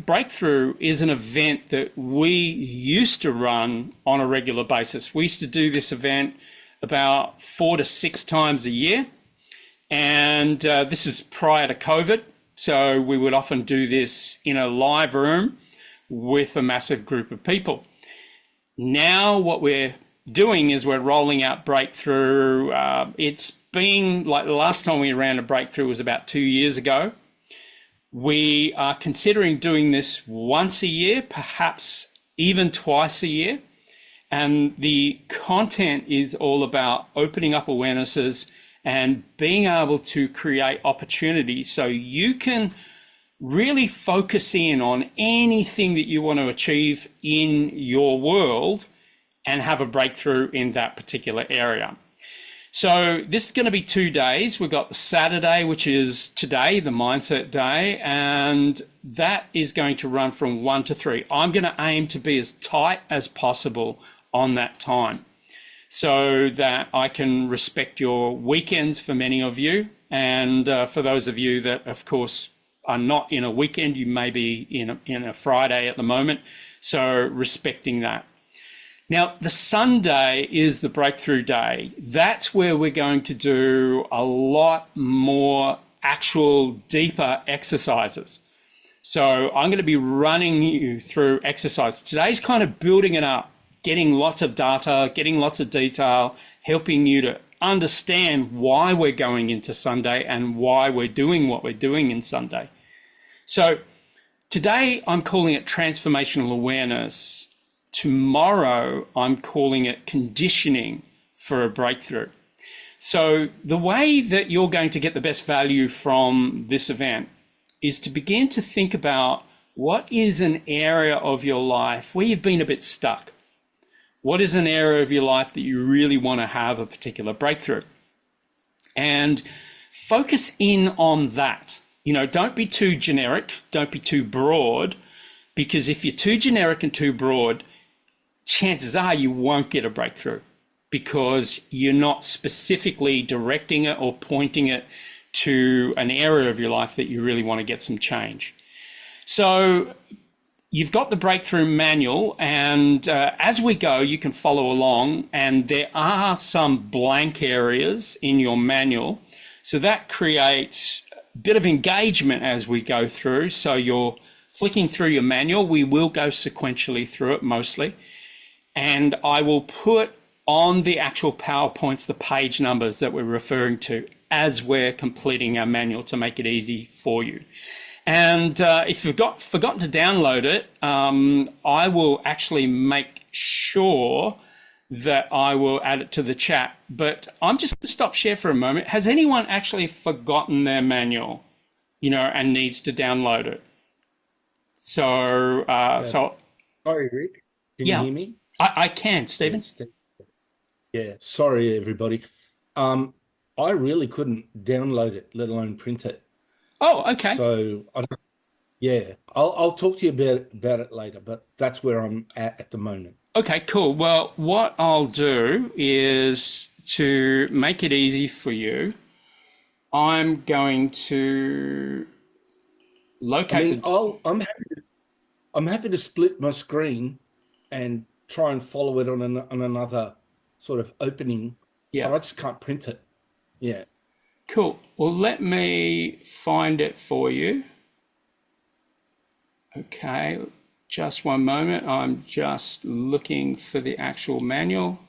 Breakthrough is an event that we used to run on a regular basis. We used to do this event about 4 to 6 times a year. And this is prior to COVID. So we would often do this in a live room with a massive group of people. Now what we're doing is we're rolling out Breakthrough. It's been like the last time we ran a Breakthrough was about 2 years ago. We are considering doing this once a year, perhaps even twice a year. And the content is all about opening up awarenesses and being able to create opportunities so you can really focus in on anything that you want to achieve in your world and have a breakthrough in that particular area. So this is going to be 2 days. We've got the Saturday, which is today, the Mindset Day, and that is going to run from 1 to 3. I'm going to aim to be as tight as possible on that time so that I can respect your weekends for many of you. And for those of you that, of course, are not in a weekend, you may be in a Friday at the moment. So respecting that. Now, the Sunday is the breakthrough day. That's where we're going to do a lot more actual deeper exercises. So I'm going to be running you through exercise. Today's kind of building it up, getting lots of data, getting lots of detail, helping you to understand why we're going into Sunday and why we're doing what we're doing in Sunday. So today I'm calling it transformational awareness. Tomorrow, I'm calling it conditioning for a breakthrough. So the way that you're going to get the best value from this event is to begin to think about what is an area of your life where you've been a bit stuck. What is an area of your life that you really want to have a particular breakthrough? And focus in on that. You know, don't be too generic, don't be too broad, because if you're too generic and too broad, chances are you won't get a breakthrough because you're not specifically directing it or pointing it to an area of your life that you really want to get some change. So you've got the breakthrough manual, and as we go, you can follow along, and there are some blank areas in your manual. So that creates a bit of engagement as we go through. So you're flicking through your manual. We will go sequentially through it mostly. And I will put on the actual PowerPoints the page numbers that we're referring to as we're completing our manual to make it easy for you. And if you've forgotten to download it, I will actually make sure that I will add it to the chat. But I'm just going to stop share for a moment. Has anyone actually forgotten their manual, and needs to download it? So, sorry, Rick. Can you hear me? I can, Stephen. Yeah, sorry, everybody. I really couldn't download it, let alone print it. Oh, okay. So, I'll talk to you about it later, but that's where I'm at the moment. Okay, cool. Well, what I'll do is to make it easy for you, I'm going to locate. I'm happy to split my screen and try and follow it on another sort of opening. Yeah, but I just can't print it. Yeah. Cool. Well, let me find it for you. Okay, just one moment. I'm just looking for the actual manual.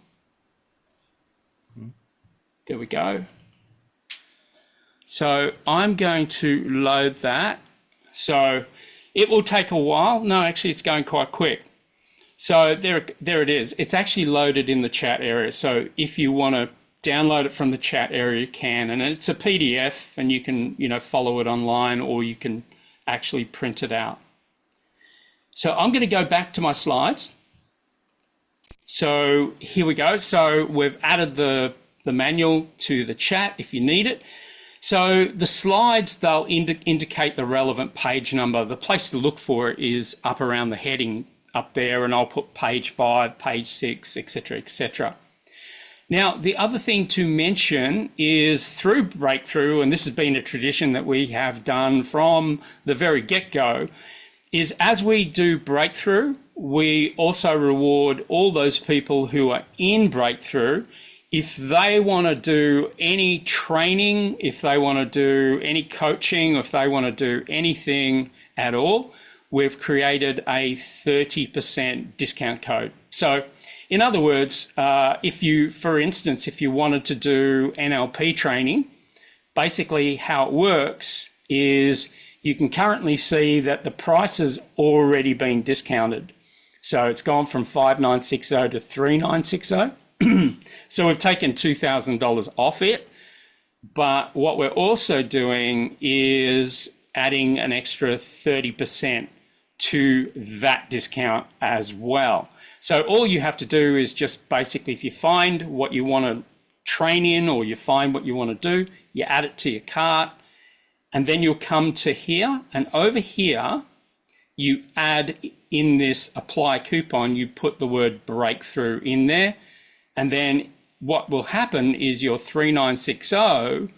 There we go. So I'm going to load that. So it will take a while. No, actually, it's going quite quick. So there it is. It's actually loaded in the chat area. So if you want to download it from the chat area, you can. And it's a PDF, and you can, follow it online, or you can actually print it out. So I'm going to go back to my slides. So here we go. So we've added the manual to the chat if you need it. So the slides, they'll indicate the relevant page number. The place to look for it is up around the heading up there, and I'll put page 5, page 6, etc., etc. Now, the other thing to mention is through Breakthrough, and this has been a tradition that we have done from the very get-go, is as we do breakthrough, we also reward all those people who are in breakthrough. If they want to do any training, if they want to do any coaching, if they want to do anything at all, we've created a 30% discount code. So in other words, if you, for instance, if you wanted to do NLP training, basically how it works is you can currently see that the price has already been discounted. So it's gone from 5,960 to 3,960. So we've taken $2,000 off it. But what we're also doing is adding an extra 30% to that discount as well. So all you have to do is just basically, if you find what you want to train in or you find what you want to do, you add it to your cart, and then you'll come to here, and over here you add in this apply coupon, you put the word breakthrough in there, and then what will happen is your 3,960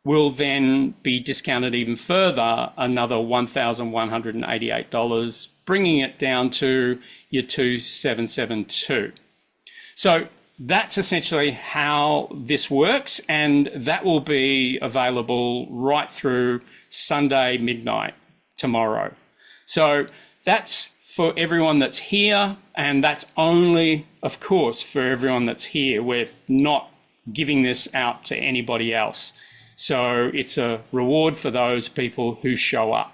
will then be discounted even further, another $1,188, bringing it down to your 2,772. So that's essentially how this works, and that will be available right through Sunday midnight tomorrow. So that's for everyone that's here, and that's only, of course, for everyone that's here. We're not giving this out to anybody else. So it's a reward for those people who show up.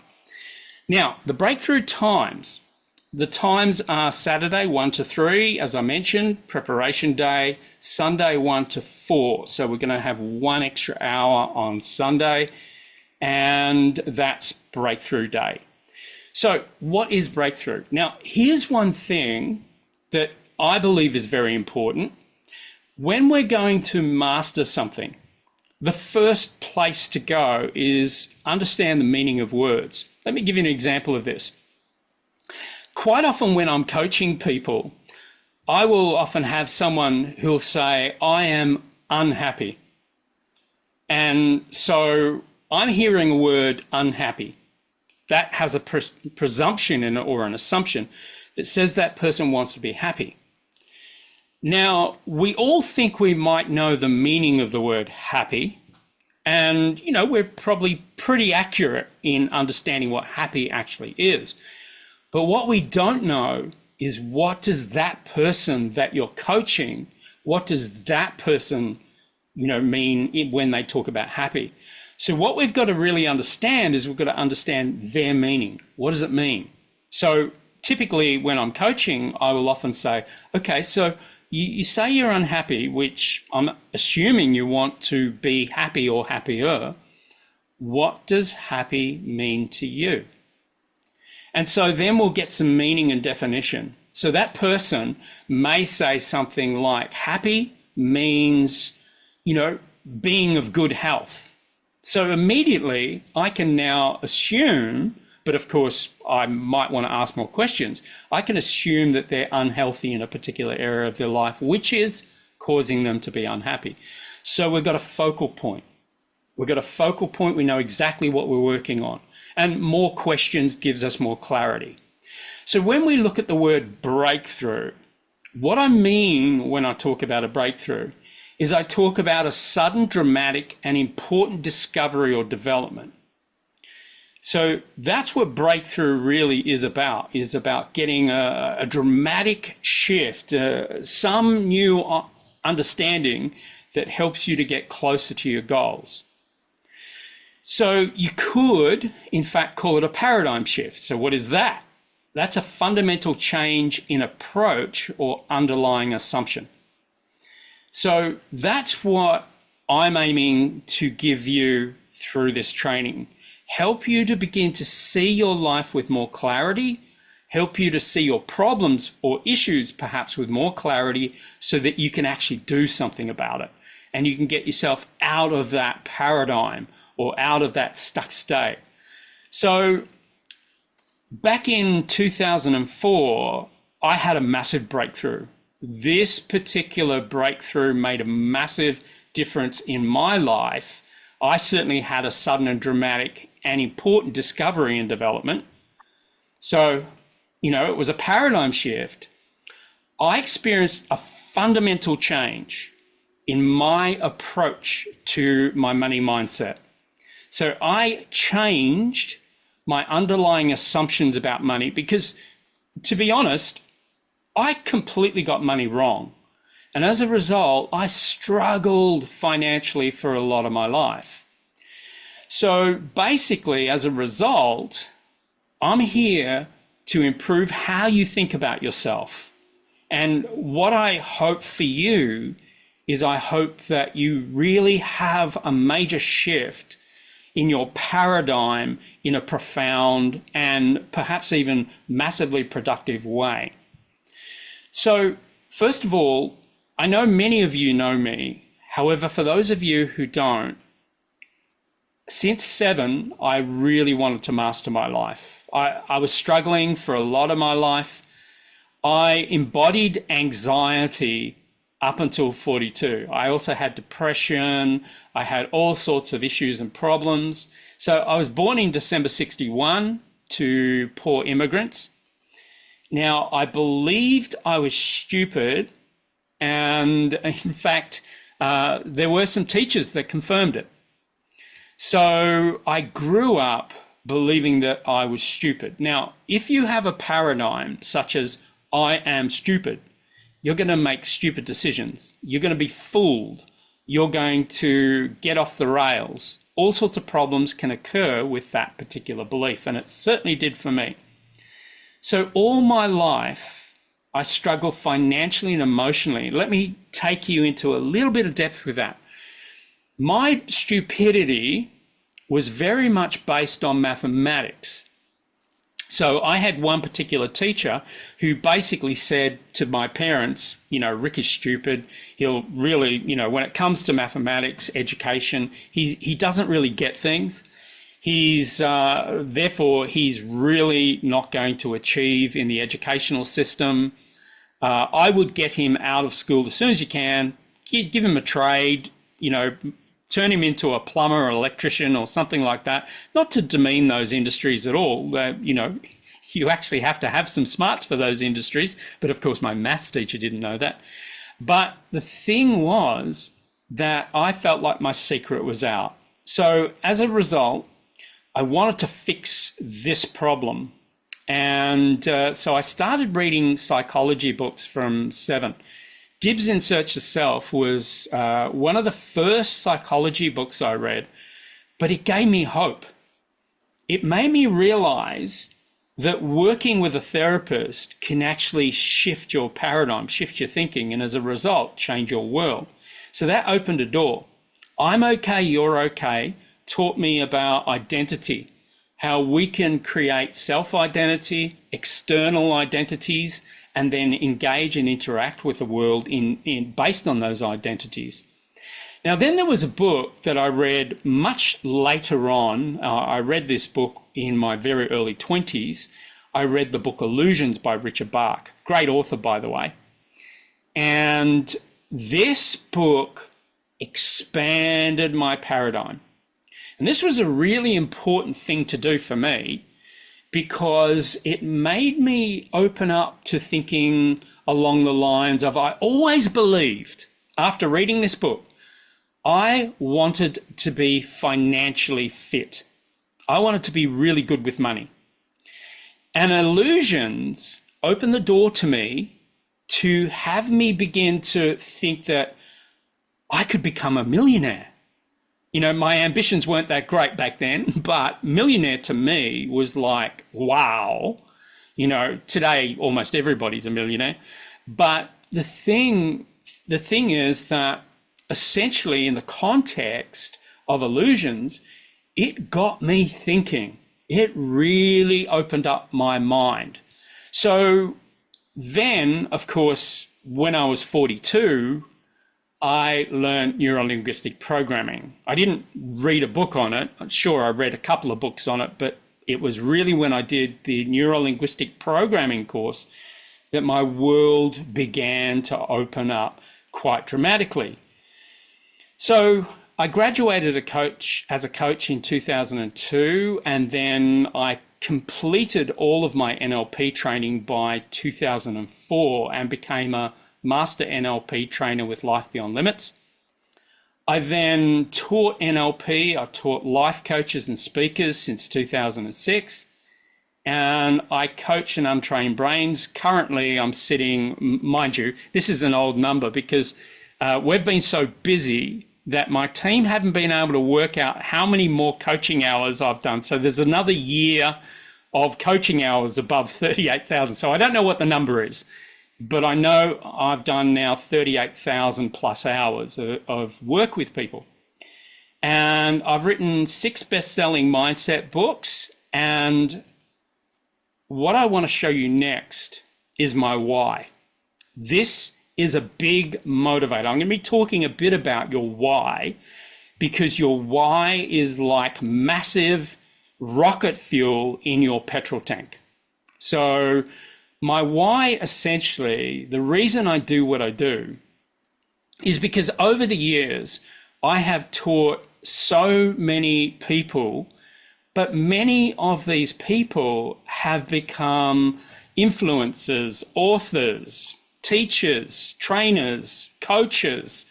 Now, the breakthrough times. The times are Saturday 1 to 3, as I mentioned, preparation day, Sunday 1 to 4. So we're going to have 1 extra hour on Sunday, and that's breakthrough day. So what is breakthrough? Now, here's one thing that I believe is very important. When we're going to master something, the first place to go is understand the meaning of words. Let me give you an example of this. Quite often when I'm coaching people, I will often have someone who'll say, I am unhappy. And so I'm hearing a word unhappy. That has a presumption in it, or an assumption that says that person wants to be happy. Now, we all think we might know the meaning of the word happy. And, you know, we're probably pretty accurate in understanding what happy actually is. But what we don't know is, what does that person that you're coaching, what does that person, you know, mean when they talk about happy? So what we've got to really understand is we've got to understand their meaning. What does it mean? So typically when I'm coaching, I will often say, okay, so you say you're unhappy, which I'm assuming you want to be happy or happier. What does happy mean to you? And so then we'll get some meaning and definition. So that person may say something like, happy means, you know, being of good health. So immediately I can now assume, but of course I might want to ask more questions, I can assume that they're unhealthy in a particular area of their life, which is causing them to be unhappy. So we've got a focal point. We've got a focal point. We know exactly what we're working on. And more questions gives us more clarity. So when we look at the word breakthrough, what I mean when I talk about a breakthrough is I talk about a sudden, dramatic, and important discovery or development. So that's what breakthrough really is about getting a dramatic shift, some new understanding that helps you to get closer to your goals. So you could, in fact, call it a paradigm shift. So what is that? That's a fundamental change in approach or underlying assumption. So that's what I'm aiming to give you through this training. Help you to begin to see your life with more clarity, help you to see your problems or issues perhaps with more clarity so that you can actually do something about it. And you can get yourself out of that paradigm or out of that stuck state. So back in 2004, I had a massive breakthrough. This particular breakthrough made a massive difference in my life. I certainly had a sudden and dramatic and important discovery and development. So, it was a paradigm shift. I experienced a fundamental change in my approach to my money mindset. So I changed my underlying assumptions about money because, to be honest, I completely got money wrong. And as a result, I struggled financially for a lot of my life. So basically, as a result, I'm here to improve how you think about yourself. And what I hope for you is I hope that you really have a major shift in your paradigm in a profound and perhaps even massively productive way. So first of all, I know many of you know me. However, for those of you who don't, since 7, I really wanted to master my life. I was struggling for a lot of my life. I embodied anxiety up until 42. I also had depression. I had all sorts of issues and problems. So I was born in December 61 to poor immigrants. Now, I believed I was stupid. And in fact, there were some teachers that confirmed it. So I grew up believing that I was stupid. Now, if you have a paradigm such as I am stupid, you're going to make stupid decisions. You're going to be fooled. You're going to get off the rails. All sorts of problems can occur with that particular belief, and it certainly did for me. So all my life, I struggled financially and emotionally. Let me take you into a little bit of depth with that. My stupidity was very much based on mathematics. So I had one particular teacher who basically said to my parents, Rick is stupid. He'll really, when it comes to mathematics, education, he doesn't really get things. Therefore, he's really not going to achieve in the educational system. I would get him out of school as soon as you can, give him a trade, turn him into a plumber or electrician or something like that. Not to demean those industries at all. You actually have to have some smarts for those industries. But of course, my maths teacher didn't know that. But the thing was that I felt like my secret was out. So as a result, I wanted to fix this problem. And so I started reading psychology books from 7. Dibs in Search of Self was one of the first psychology books I read, but it gave me hope. It made me realize that working with a therapist can actually shift your paradigm, shift your thinking, and as a result, change your world. So that opened a door. I'm okay, you're okay taught me about identity, how we can create self-identity, external identities, and then engage and interact with the world based on those identities. Now, then there was a book that I read much later on. I read this book in my very early 20s. I read the book Illusions by Richard Bach. Great author, by the way. And this book expanded my paradigm. And this was a really important thing to do for me because it made me open up to thinking along the lines of, I always believed, after reading this book, I wanted to be financially fit. I wanted to be really good with money. And Illusions opened the door to me to have me begin to think that I could become a millionaire. My ambitions weren't that great back then, but millionaire to me was like, wow. Today almost everybody's a millionaire. But the thing is that essentially in the context of Illusions, it got me thinking. It really opened up my mind. So then, of course, when I was 42, I learned neuro-linguistic programming. I didn't read a book on it. Sure, I read a couple of books on it, but it was really when I did the neuro-linguistic programming course that my world began to open up quite dramatically. So I graduated as a coach in 2002, and then I completed all of my NLP training by 2004 and became a Master NLP Trainer with Life Beyond Limits. I then taught NLP. I taught life coaches and speakers since 2006. And I coach an untrained brains. Currently, I'm sitting, mind you, this is an old number because we've been so busy that my team haven't been able to work out how many more coaching hours I've done. So there's another year of coaching hours above 38,000. So I don't know what the number is, but I know I've done now 38,000 plus hours of work with people. And I've written 6 best-selling mindset books. And what I want to show you next is my why. This is a big motivator. I'm going to be talking a bit about your why, because your why is like massive rocket fuel in your petrol tank. So my why, essentially, the reason I do what I do is because over the years, I have taught so many people, but many of these people have become influencers, authors, teachers, trainers, coaches,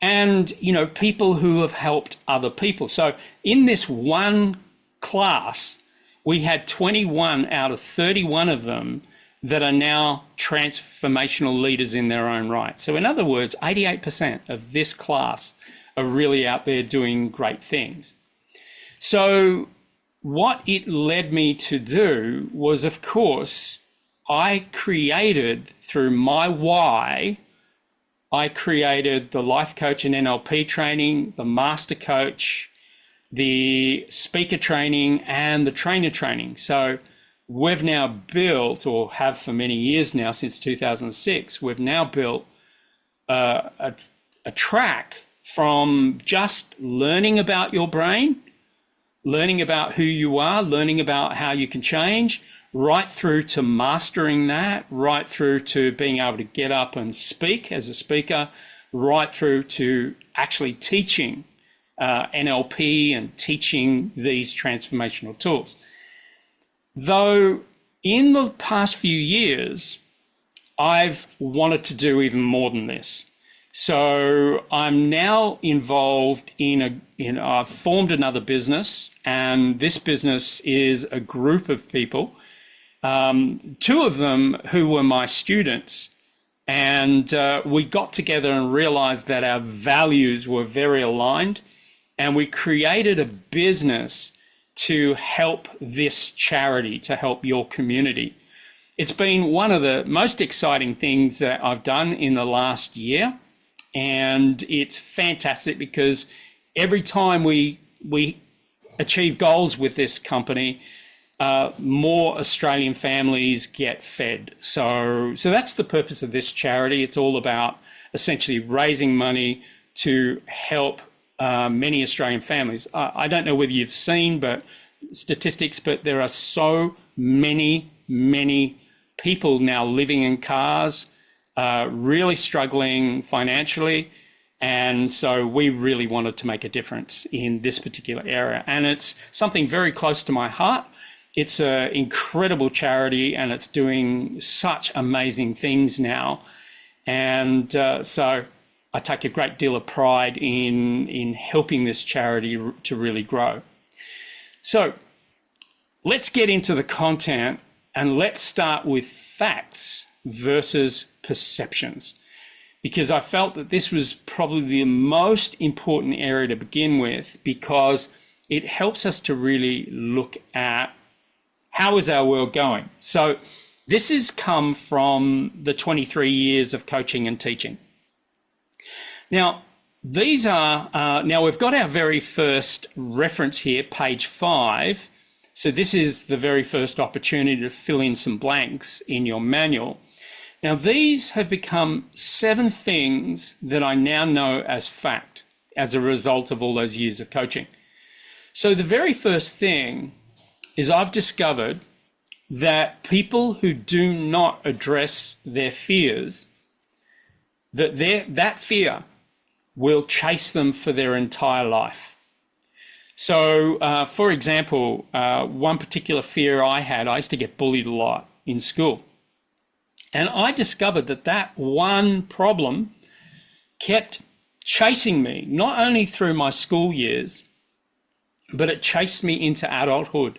and, you know, people who have helped other people. So in this one class, we had 21 out of 31 of them that are now transformational leaders in their own right. So in other words, 88% of this class are really out there doing great things. So what it led me to do was, of course, I created, through my why, I created the life coach and NLP training, the master coach, the speaker training, and the trainer training. So we've now built, or have for many years now, since 2006, we've now built a track from just learning about your brain, learning about who you are, learning about how you can change, right through to mastering that, right through to being able to get up and speak as a speaker, right through to actually teaching NLP and teaching these transformational tools. Though in the past few years, I've wanted to do even more than this. So I'm now involved I've formed another business, and this business is a group of people, 2 of them who were my students, and we got together and realized that our values were very aligned, and we created a business to help this charity, to help your community. It's been one of the most exciting things that I've done in the last year, and it's fantastic because every time we achieve goals with this company, more Australian families get fed. So that's the purpose of this charity. It's all about essentially raising money to help many Australian families. I don't know whether you've seen statistics, but there are so many people now living in cars, really struggling financially. And so we really wanted to make a difference in this particular area. And it's something very close to my heart. It's an incredible charity, and it's doing such amazing things now. And so I take a great deal of pride in helping this charity to really grow. So let's get into the content, and let's start with facts versus perceptions, because I felt that this was probably the most important area to begin with, because it helps us to really look at how is our world going. So this has come from the 23 years of coaching and teaching. Now, these are, now we've got our very first reference here, page 5. So this is the very first opportunity to fill in some blanks in your manual. Now, these have become 7 things that I now know as fact as a result of all those years of coaching. So the very first thing is I've discovered that people who do not address their fears, that fear will chase them for their entire life. So, for example, one particular fear I used to get bullied a lot in school. And I discovered that one problem kept chasing me, not only through my school years, but it chased me into adulthood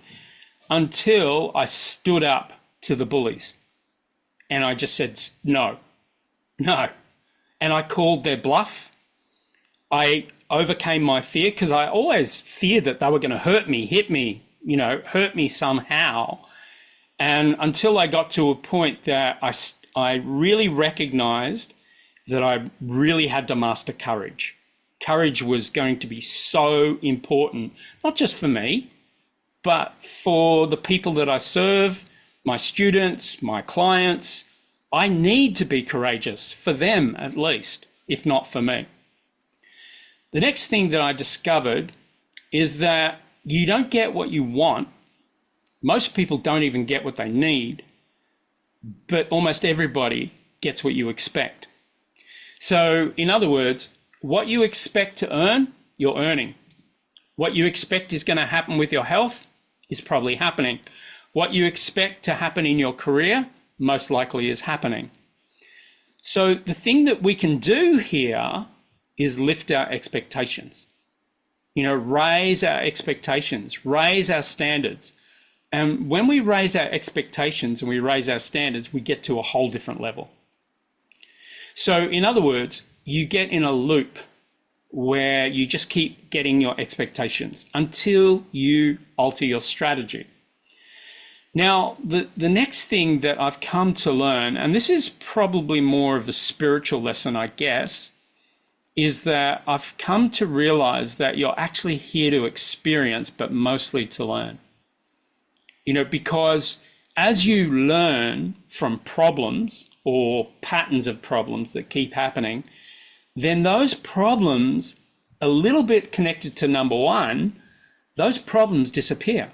until I stood up to the bullies. And I just said, no. And I called their bluff. I overcame my fear because I always feared that they were going to hurt me, hit me, hurt me somehow. And until I got to a point that I really recognized that I really had to master courage. Courage was going to be so important, not just for me, but for the people that I serve, my students, my clients. I need to be courageous for them, at least, if not for me. The next thing that I discovered is that you don't get what you want. Most people don't even get what they need, but almost everybody gets what you expect. So, in other words, what you expect to earn, you're earning. What you expect is going to happen with your health is probably happening. What you expect to happen in your career, most likely is happening. So the thing that we can do here is lift our expectations. Raise our expectations, raise our standards. And when we raise our expectations and we raise our standards, we get to a whole different level. So in other words, you get in a loop where you just keep getting your expectations until you alter your strategy. Now, the next thing that I've come to learn, and this is probably more of a spiritual lesson, I guess, is that I've come to realize that you're actually here to experience, but mostly to learn. Because as you learn from problems or patterns of problems that keep happening, then those problems, a little bit connected to number one, those problems disappear.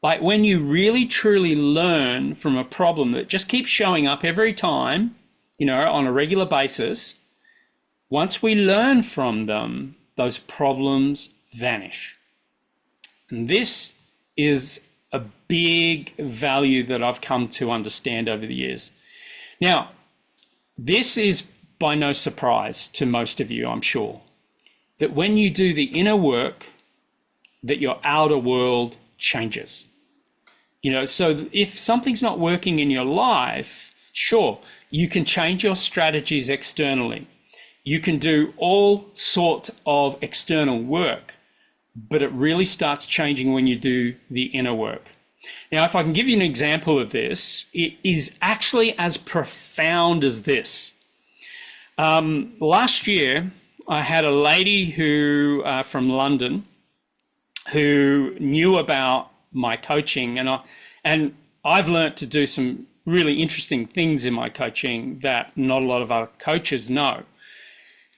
Like when you really truly learn from a problem that just keeps showing up every time, on a regular basis, once we learn from them, those problems vanish. And this is a big value that I've come to understand over the years. Now, this is by no surprise to most of you, I'm sure, that when you do the inner work, that your outer world changes. So if something's not working in your life, sure, you can change your strategies externally. You can do all sorts of external work, but it really starts changing when you do the inner work. Now, if I can give you an example of this, it is actually as profound as this. Last year, I had a lady who from London who knew about my coaching, and I've learned to do some really interesting things in my coaching that not a lot of other coaches know.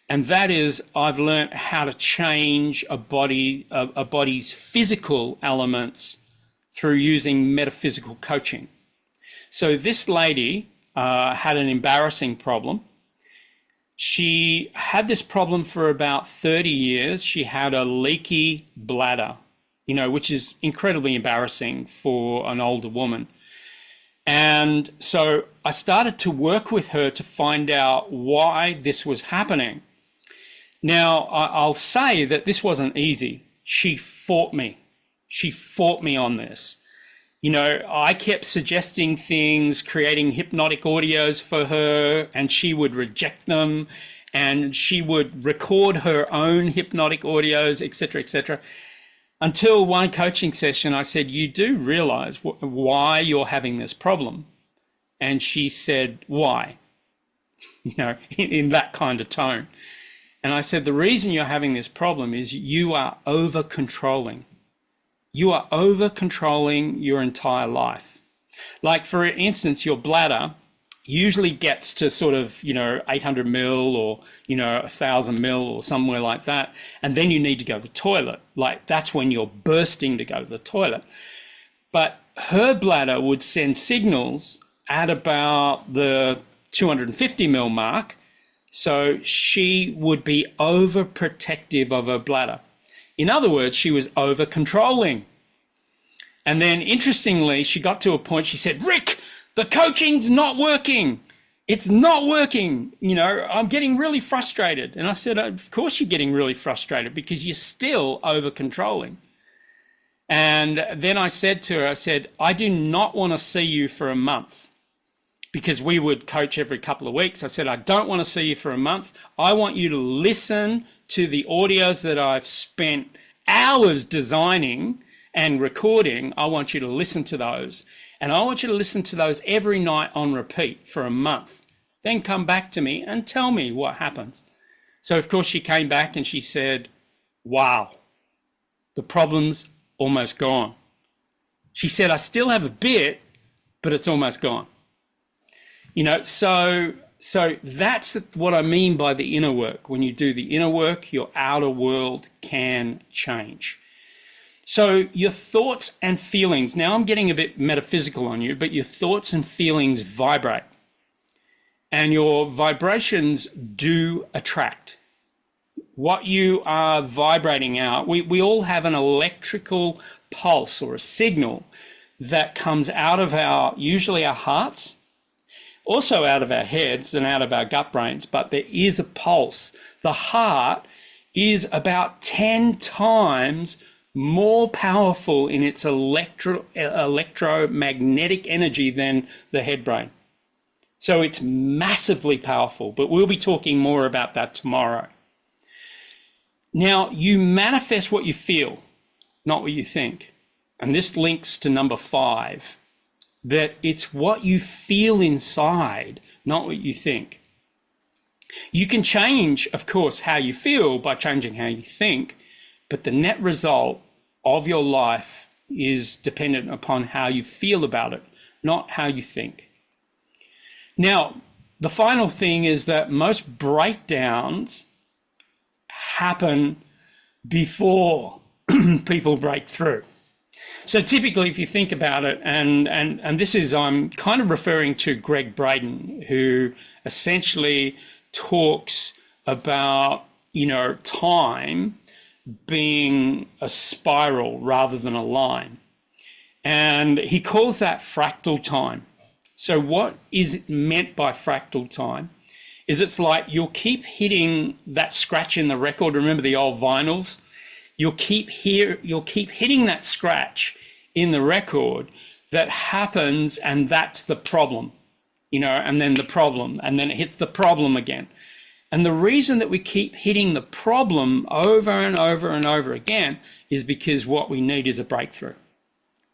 And that is, I've learned how to change a body's physical elements through using metaphysical coaching. So this lady had an embarrassing problem. She had this problem for about 30 years. She had a leaky bladder, which is incredibly embarrassing for an older woman. And so I started to work with her to find out why this was happening. Now, I'll say that this wasn't easy. She fought me. She fought me on this. I kept suggesting things, creating hypnotic audios for her, and she would reject them, and she would record her own hypnotic audios, etc., until one coaching session, I said, you do realize why you're having this problem? And she said, why? In that kind of tone. And I said, the reason you're having this problem is you are over-controlling. You are over-controlling your entire life. Like, for instance, your bladder usually gets to sort of, 800 mil or, 1,000 mil or somewhere like that. And then you need to go to the toilet. Like, that's when you're bursting to go to the toilet. But her bladder would send signals at about the 250 mil mark. So she would be overprotective of her bladder. In other words, she was over controlling. And then interestingly, she got to a point, she said, Rick, the coaching's not working. It's not working. You know, I'm getting really frustrated. And I said, of course you're getting really frustrated because you're still over controlling. And then I said to her, I said, I do not want to see you for a month, because we would coach every couple of weeks. I said, I don't want to see you for a month. I want you to listen to the audios that I've spent hours designing and recording. I want you to listen to those. And I want you to listen to those every night on repeat for a month. Then come back to me and tell me what happens. So of course she came back and she said, wow, the problem's almost gone. She said, I still have a bit, but it's almost gone. You know, so that's what I mean by the inner work. When you do the inner work, your outer world can change. So your thoughts and feelings, now I'm getting a bit metaphysical on you, but your thoughts and feelings vibrate. And your vibrations do attract. What you are vibrating out, we all have an electrical pulse or a signal that comes out of usually our hearts, also out of our heads and out of our gut brains, but there is a pulse. The heart is about 10 times more powerful in its electromagnetic energy than the head brain. So it's massively powerful, but we'll be talking more about that tomorrow. Now, you manifest what you feel, not what you think. And this links to number 5, that it's what you feel inside, not what you think. You can change, of course, how you feel by changing how you think, but the net result of your life is dependent upon how you feel about it, not how you think. Now, the final thing is that most breakdowns happen before people break through. So typically, if you think about it, and this is, I'm kind of referring to Greg Braden, who essentially talks about, you know, time being a spiral rather than a line. And he calls that fractal time. So what is meant by fractal time is it's like you'll keep hitting that scratch in the record. Remember the old vinyls? You'll keep hitting that scratch in the record that happens, and that's the problem, you know, and then the problem, and then it hits the problem again. And the reason that we keep hitting the problem over and over and over again is because what we need is a breakthrough.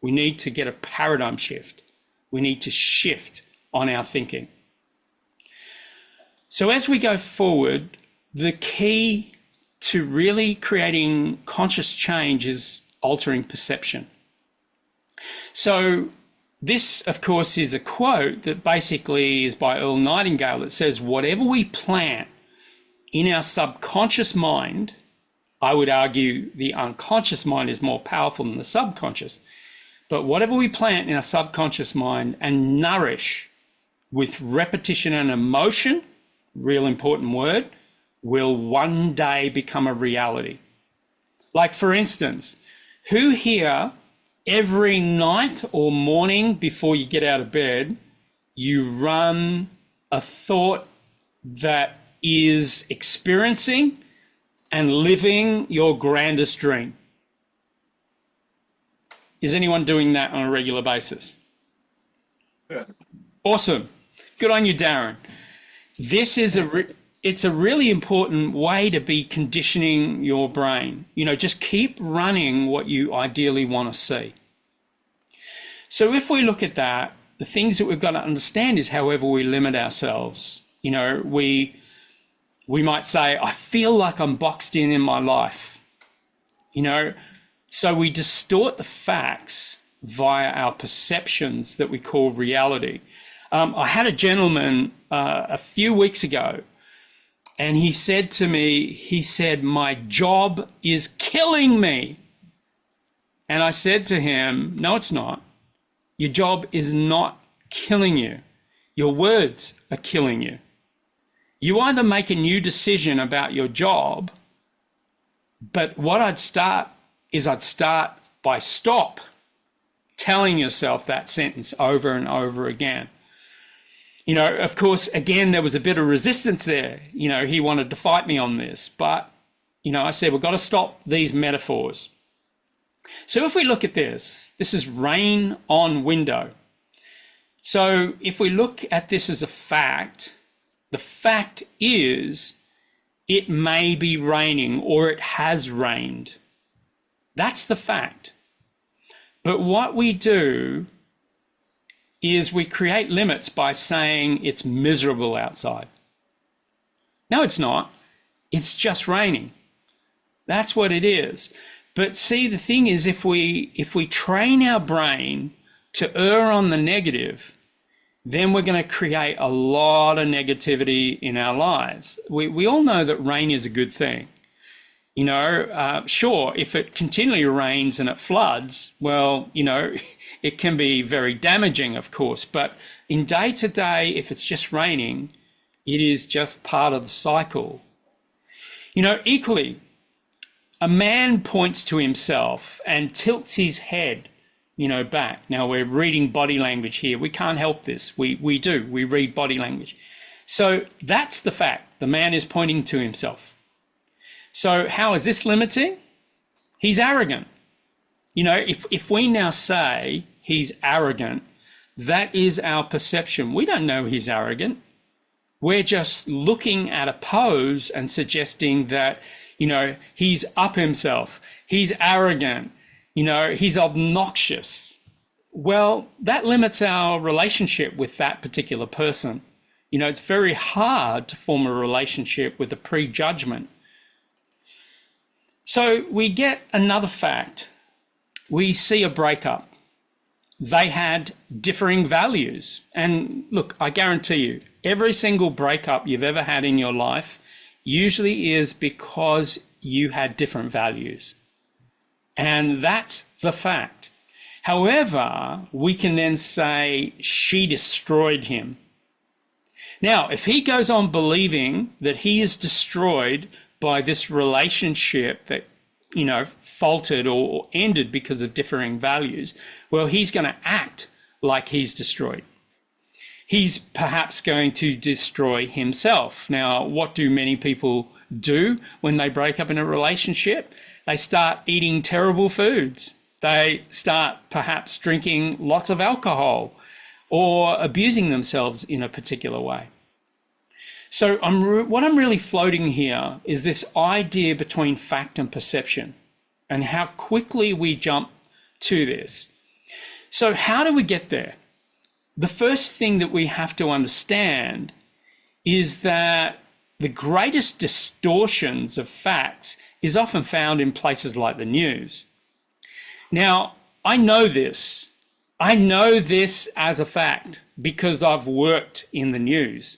We need to get a paradigm shift. We need to shift on our thinking. So as we go forward, the key to really creating conscious change is altering perception. So this, of course, is a quote that basically is by Earl Nightingale. It says, whatever we plant in our subconscious mind, I would argue the unconscious mind is more powerful than the subconscious, but whatever we plant in our subconscious mind and nourish with repetition and emotion, real important word, will one day become a reality. Like, for instance, who here every night or morning before you get out of bed, you run a thought that is experiencing and living your grandest dream? Is anyone doing that on a regular basis? Yeah. Awesome. Good on you, Darren. This is it's a really important way to be conditioning your brain. You know, just keep running what you ideally want to see. So if we look at that, the things that we've got to understand is however we limit ourselves. You know, we might say, I feel like I'm boxed in my life. You know, so we distort the facts via our perceptions that we call reality. I had a gentleman a few weeks ago, and he said to me, he said, my job is killing me. And I said to him, no, it's not. Your job is not killing you. Your words are killing you. You either make a new decision about your job, But what I'd start by stop telling yourself that sentence over and over again. You know, of course, again, there was a bit of resistance there. You know, he wanted to fight me on this, but, you know, I said, we've got to stop these metaphors. So if we look at this is rain on window. So if we look at this as a fact, the fact is it may be raining or it has rained. That's the fact. But what we do is we create limits by saying it's miserable outside. No, it's not. It's just raining. That's what it is. But see, the thing is, if we train our brain to err on the negative, then we're going to create a lot of negativity in our lives. We all know that rain is a good thing. You know, sure, if it continually rains and it floods, well, you know, it can be very damaging, of course. But in day to day, if it's just raining, it is just part of the cycle. You know, equally, a man points to himself and tilts his head, you know, back. Now, we're reading body language here. We can't help this. We read body language. So that's the fact. The man is pointing to himself. So how is this limiting? He's arrogant. You know, if we now say he's arrogant, that is our perception. We don't know he's arrogant. We're just looking at a pose and suggesting that, you know, he's up himself, he's arrogant, you know, he's obnoxious. Well, that limits our relationship with that particular person. You know, it's very hard to form a relationship with a prejudgment. So we get another fact. We see a breakup. They had differing values. And look, I guarantee you, every single breakup you've ever had in your life usually is because you had different values. And that's the fact. However, we can then say she destroyed him. Now, if he goes on believing that he is destroyed by this relationship that, you know, faltered or ended because of differing values, well, he's going to act like he's destroyed. He's perhaps going to destroy himself. Now, what do many people do when they break up in a relationship? They start eating terrible foods. They start perhaps drinking lots of alcohol or abusing themselves in a particular way. So what I'm really floating here is this idea between fact and perception and how quickly we jump to this. So how do we get there? The first thing that we have to understand is that the greatest distortions of facts is often found in places like the news. Now, I know this. I know this as a fact because I've worked in the news.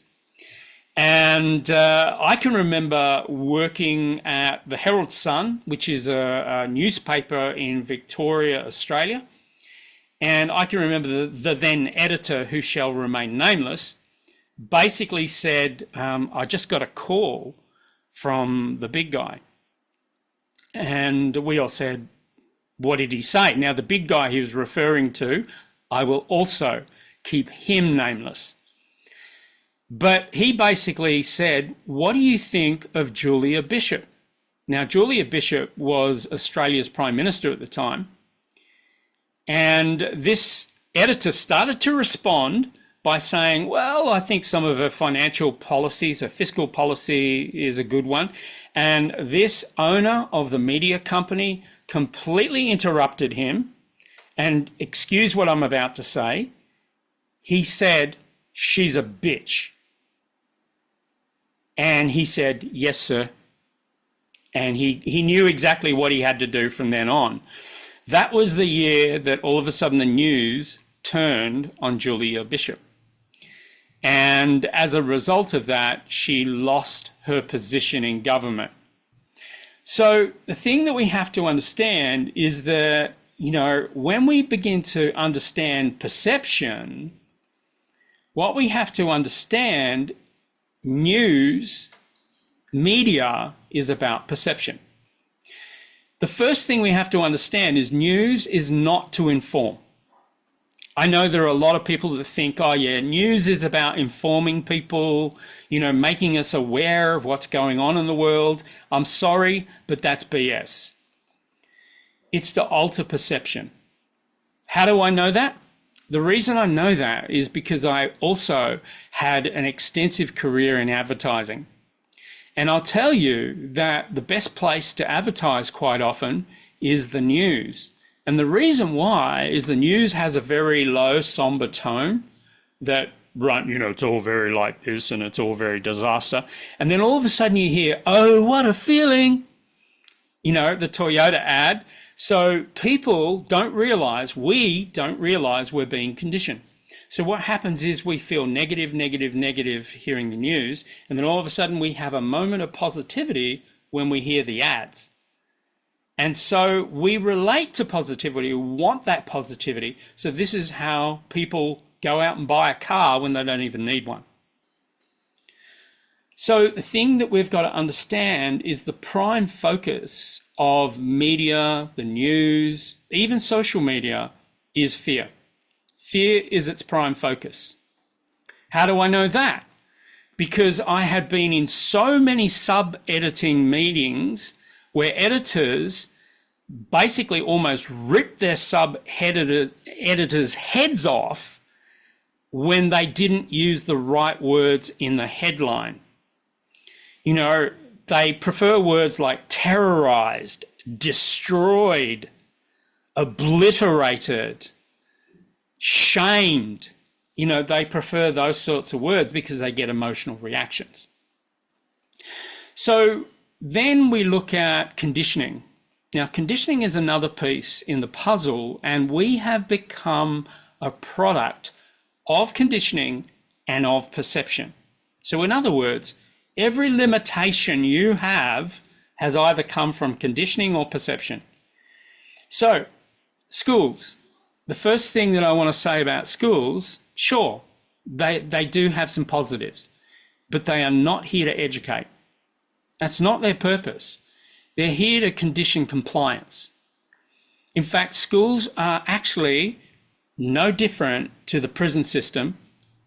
And I can remember working at the Herald Sun, which is a newspaper in Victoria, Australia. And I can remember the then editor, who shall remain nameless, basically said, I just got a call from the big guy. And we all said, what did he say? Now, the big guy he was referring to, I will also keep him nameless. But he basically said, what do you think of Julia Bishop? Now, Julia Bishop was Australia's Prime Minister at the time. And this editor started to respond by saying, well, I think some of her financial policies, her fiscal policy is a good one. And this owner of the media company completely interrupted him. And excuse what I'm about to say. He said, she's a bitch. And he said, yes, sir. And he knew exactly what he had to do from then on. That was the year that all of a sudden the news turned on Julia Bishop. And as a result of that, she lost her position in government. So the thing that we have to understand is that, you know, when we begin to understand perception, what we have to understand, news, media is about perception. The first thing we have to understand is news is not to inform. I know there are a lot of people that think, oh yeah, news is about informing people, making us aware of what's going on in the world. I'm sorry, but that's BS. It's to alter perception. How do I know that? The reason I know that is because I also had an extensive career in advertising. And I'll tell you that the best place to advertise quite often is the news. And the reason why is the news has a very low, somber tone that, it's all very like this and it's all very disaster. And then all of a sudden you hear, oh, what a feeling, the Toyota ad. So people don't realize, we don't realize we're being conditioned. So what happens is we feel negative hearing the news. And then all of a sudden we have a moment of positivity when we hear the ads. And so we relate to positivity, we want that positivity. So this is how people go out and buy a car when they don't even need one. So the thing that we've got to understand is the prime focus of media, the news, even social media, is fear. Fear is its prime focus. How do I know that? Because I had been in so many sub-editing meetings where editors basically almost ripped their sub-editors' heads off when they didn't use the right words in the headline. They prefer words like terrorized, destroyed, obliterated, shamed. They prefer those sorts of words because they get emotional reactions. So then we look at conditioning. Now, conditioning is another piece in the puzzle, and we have become a product of conditioning and of perception. So in other words, every limitation you have has either come from conditioning or perception. So, schools. The first thing that I want to say about schools, sure, they do have some positives, but they are not here to educate. That's not their purpose. They're here to condition compliance. In fact, schools are actually no different to the prison system,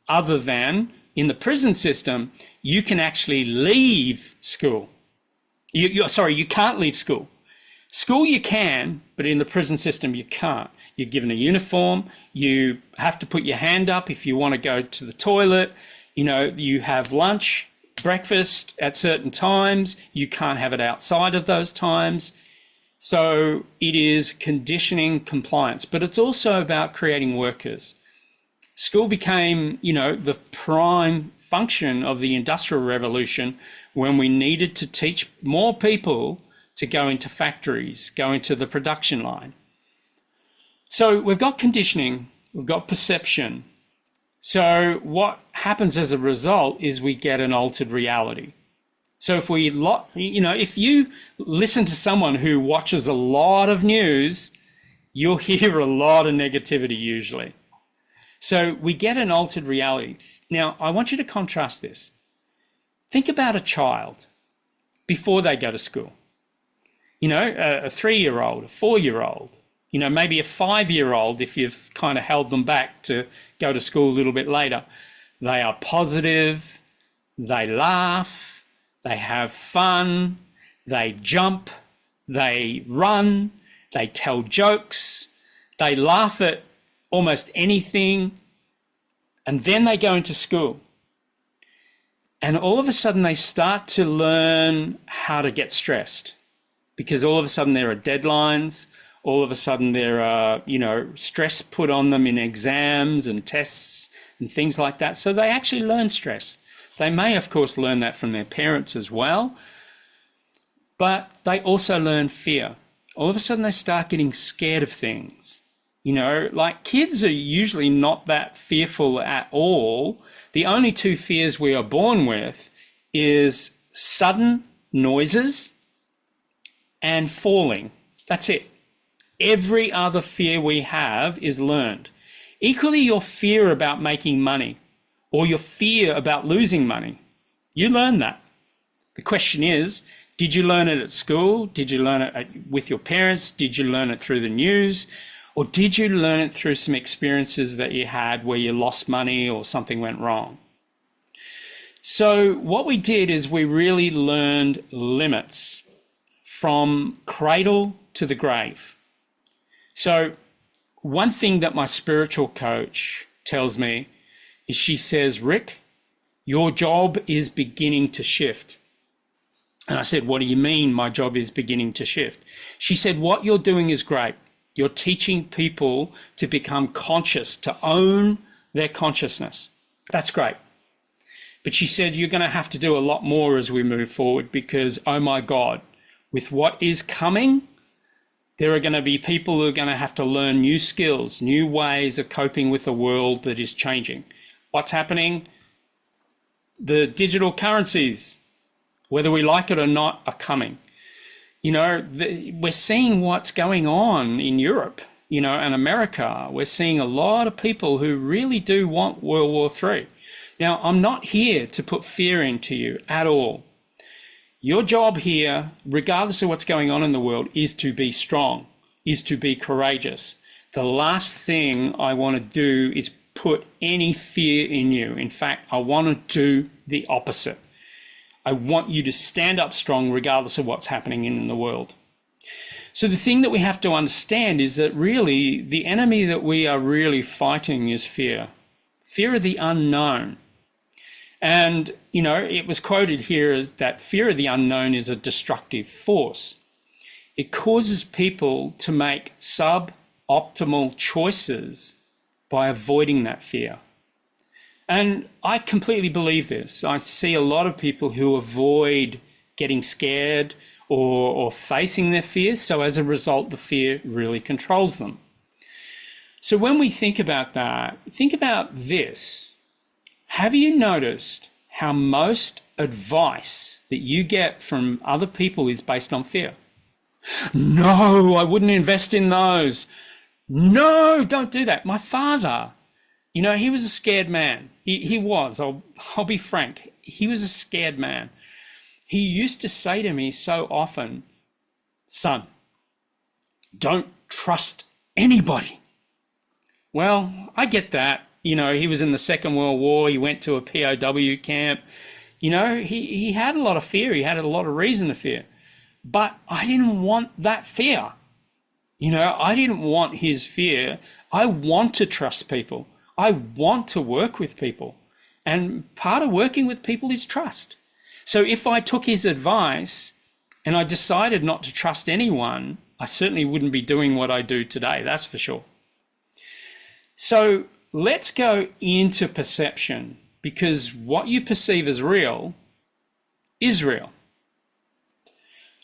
other than in the prison system, you can actually leave school. You can't leave school. School you can, but in the prison system you can't. You're given a uniform, you have to put your hand up if you want to go to the toilet, you have lunch, breakfast at certain times, you can't have it outside of those times. So it is conditioning compliance, but it's also about creating workers. School became, the prime function of the Industrial Revolution when we needed to teach more people to go into factories, go into the production line. So we've got conditioning, we've got perception. So what happens as a result is we get an altered reality. So if if you listen to someone who watches a lot of news, you'll hear a lot of negativity usually. So we get an altered reality. Now, I want you to contrast this. Think about a child before they go to school. A 3-year-old, a 4-year-old, maybe a 5-year-old if you've kind of held them back to go to school a little bit later. They are positive, they laugh, they have fun, they jump, they run, they tell jokes, they laugh at almost anything, and then they go into school. And all of a sudden they start to learn how to get stressed, because all of a sudden there are deadlines, all of a sudden there are, stress put on them in exams and tests and things like that. So they actually learn stress. They may, of course, learn that from their parents as well, but they also learn fear. All of a sudden they start getting scared of things. Like kids are usually not that fearful at all. The only two fears we are born with is sudden noises and falling. That's it. Every other fear we have is learned. Equally, your fear about making money or your fear about losing money, you learn that. The question is, Did you learn it at school? Did you learn it with your parents? Did you learn it through the news? Or did you learn it through some experiences that you had where you lost money or something went wrong? So what we did is we really learned limits from cradle to the grave. So one thing that my spiritual coach tells me is, she says, Rick, your job is beginning to shift. And I said, what do you mean my job is beginning to shift? She said, what you're doing is great. You're teaching people to become conscious, to own their consciousness. That's great. But she said, you're going to have to do a lot more as we move forward, because, oh my God, with what is coming, there are going to be people who are going to have to learn new skills, new ways of coping with a world that is changing. What's happening? The digital currencies, whether we like it or not, are coming. You know, we're seeing what's going on in Europe, you know, and America. We're seeing a lot of people who really do want World War III. Now, I'm not here to put fear into you at all. Your job here, regardless of what's going on in the world, is to be strong, is to be courageous. The last thing I want to do is put any fear in you. In fact, I want to do the opposite. I want you to stand up strong regardless of what's happening in the world. So the thing that we have to understand is that really the enemy that we are really fighting is fear. Fear of the unknown. And, you know, it was quoted here that fear of the unknown is a destructive force. It causes people to make suboptimal choices by avoiding that fear. And I completely believe this. I see a lot of people who avoid getting scared or facing their fears. So as a result, the fear really controls them. So when we think about that, think about this. Have you noticed how most advice that you get from other people is based on fear? No, I wouldn't invest in those. No, don't do that. My father, you know, he was a scared man. He was, I'll be frank, he was a scared man. He used to say to me so often, son, don't trust anybody. Well, I get that. You know, he was in the Second World War. He went to a POW camp. You know, he had a lot of fear. He had a lot of reason to fear. But I didn't want that fear. You know, I didn't want his fear. I want to trust people. I want to work with people. And part of working with people is trust. So if I took his advice and I decided not to trust anyone, I certainly wouldn't be doing what I do today. That's for sure. So let's go into perception, because what you perceive as real is real.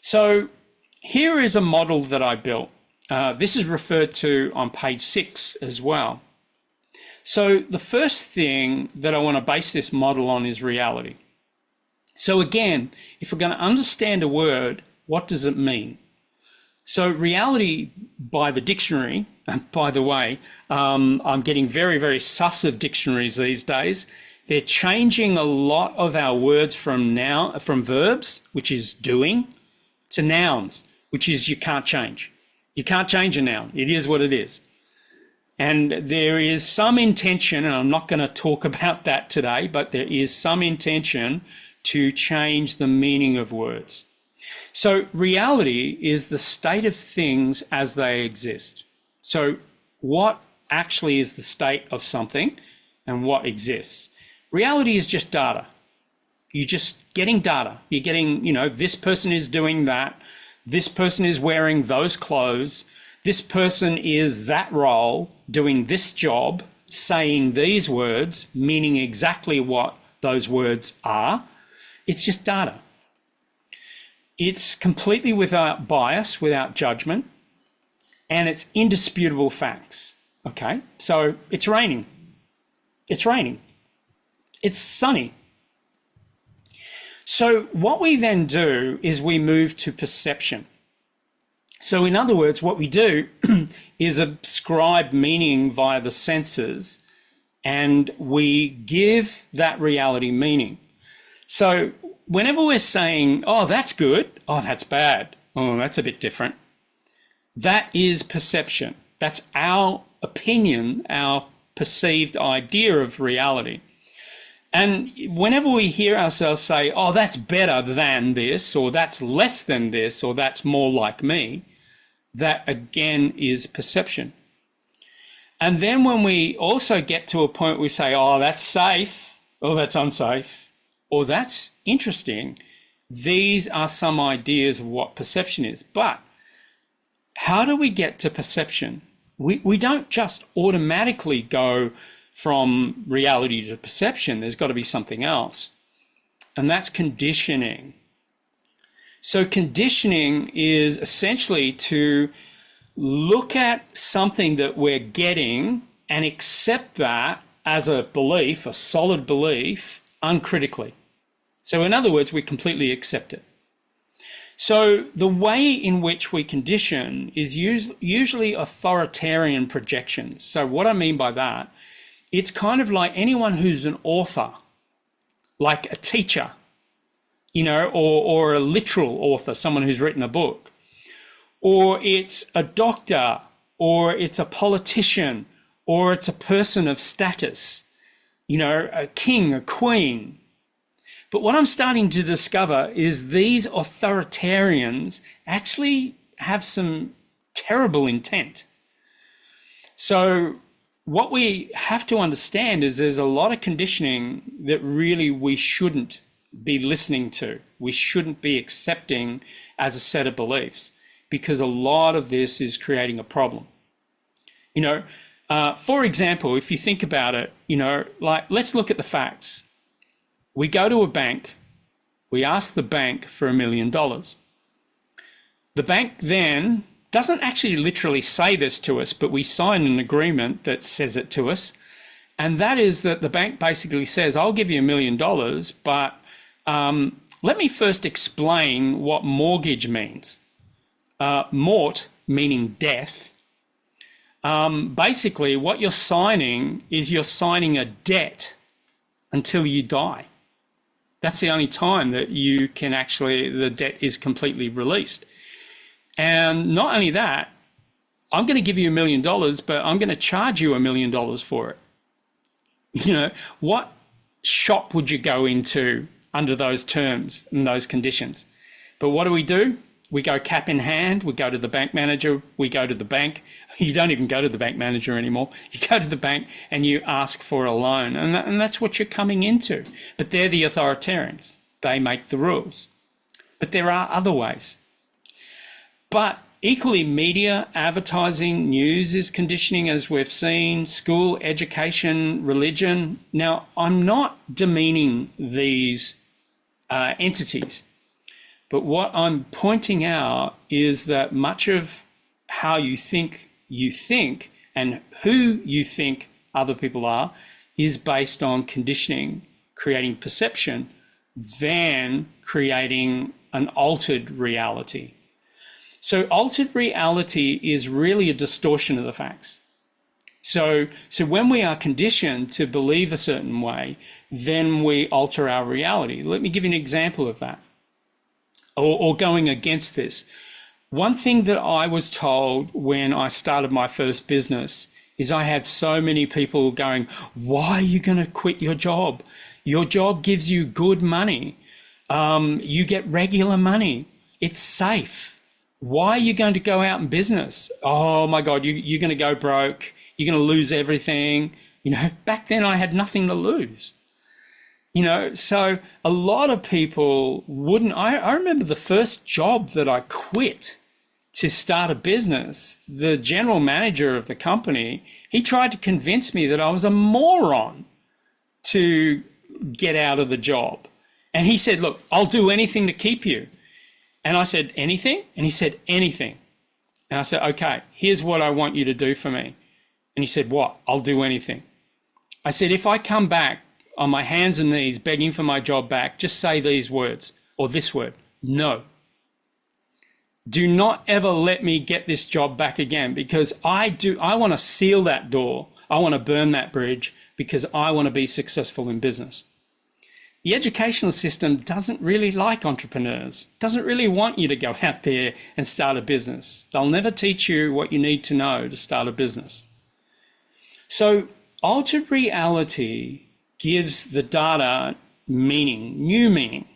So here is a model that I built. This is referred to on page 6 as well. So the first thing that I want to base this model on is reality. So again, if we're going to understand a word, what does it mean? So reality by the dictionary, and by the way, I'm getting very, very sus of dictionaries these days. They're changing a lot of our words from verbs, which is doing, to nouns, which is you can't change. You can't change a noun. It is what it is. And there is some intention, and I'm not going to talk about that today, but there is some intention to change the meaning of words. So reality is the state of things as they exist. So what actually is the state of something and what exists? Reality is just data. You're just getting data. You're getting, you know, this person is doing that. This person is wearing those clothes. This person is that role, doing this job, saying these words, meaning exactly what those words are. It's just data. It's completely without bias, without judgment, and it's indisputable facts. Okay, so it's raining. It's raining. It's sunny. So what we then do is we move to perception. So in other words, what we do is ascribe meaning via the senses, and we give that reality meaning. So whenever we're saying, oh, that's good, oh, that's bad, oh, that's a bit different, that is perception. That's our opinion, our perceived idea of reality. And whenever we hear ourselves say, oh, that's better than this, or that's less than this, or that's more like me, that again is perception. And then when we also get to a point we say, oh, that's safe, or that's unsafe, or that's interesting, these are some ideas of what perception is. But how do we get to perception? We don't just automatically go from reality to perception. There's got to be something else. And that's conditioning. So conditioning is essentially to look at something that we're getting and accept that as a belief, a solid belief, uncritically. So in other words, we completely accept it. So the way in which we condition is usually authoritarian projections. So what I mean by that, it's kind of like anyone who's an author, like a teacher, you know, or a literal author, someone who's written a book, or it's a doctor, or it's a politician, or it's a person of status, you know, a king, a queen. But what I'm starting to discover is these authoritarians actually have some terrible intent. So what we have to understand is there's a lot of conditioning that really we shouldn't be listening to. We shouldn't be accepting as a set of beliefs, because a lot of this is creating a problem. You know, for example, if you think about it, you know, like, let's look at the facts. We go to a bank, we ask the bank for $1 million. The bank then doesn't actually literally say this to us, but we sign an agreement that says it to us. And that is that the bank basically says, I'll give you $1 million, but let me first explain what mortgage means. Mort, meaning death. Basically, what you're signing is you're signing a debt until you die. That's the only time that you can actually, the debt is completely released. And not only that, I'm going to give you $1 million, but I'm going to charge you $1 million for it. You know, what shop would you go into under those terms and those conditions? But what do? We go cap in hand, we go to the bank manager, we go to the bank. You don't even go to the bank manager anymore. You go to the bank and you ask for a loan. And that's what you're coming into. But they're the authoritarians. They make the rules. But there are other ways. But equally, media, advertising, news is conditioning, as we've seen, school, education, religion. Now, I'm not demeaning these entities. But what I'm pointing out is that much of how you think and who you think other people are is based on conditioning, creating perception, then creating an altered reality. So altered reality is really a distortion of the facts. So when we are conditioned to believe a certain way, then we alter our reality. Let me give you an example of that. Or going against this. One thing that I was told when I started my first business is I had so many people going, why are you going to quit your job? Your job gives you good money. You get regular money. It's safe. Why are you going to go out in business? Oh my God, you're going to go broke. You're going to lose everything. You know, back then I had nothing to lose. You know, so a lot of people wouldn't. I remember the first job that I quit to start a business, the general manager of the company, he tried to convince me that I was a moron to get out of the job. And he said, look, I'll do anything to keep you. And I said, anything? And he said, anything. And I said, okay, here's what I want you to do for me. And he said, what? I'll do anything. I said, if I come back on my hands and knees begging for my job back, just say these words or this word, no. Do not ever let me get this job back again, because I want to seal that door. I want to burn that bridge because I want to be successful in business. The educational system doesn't really like entrepreneurs, doesn't really want you to go out there and start a business. They'll never teach you what you need to know to start a business. So altered reality gives the data meaning, new meaning.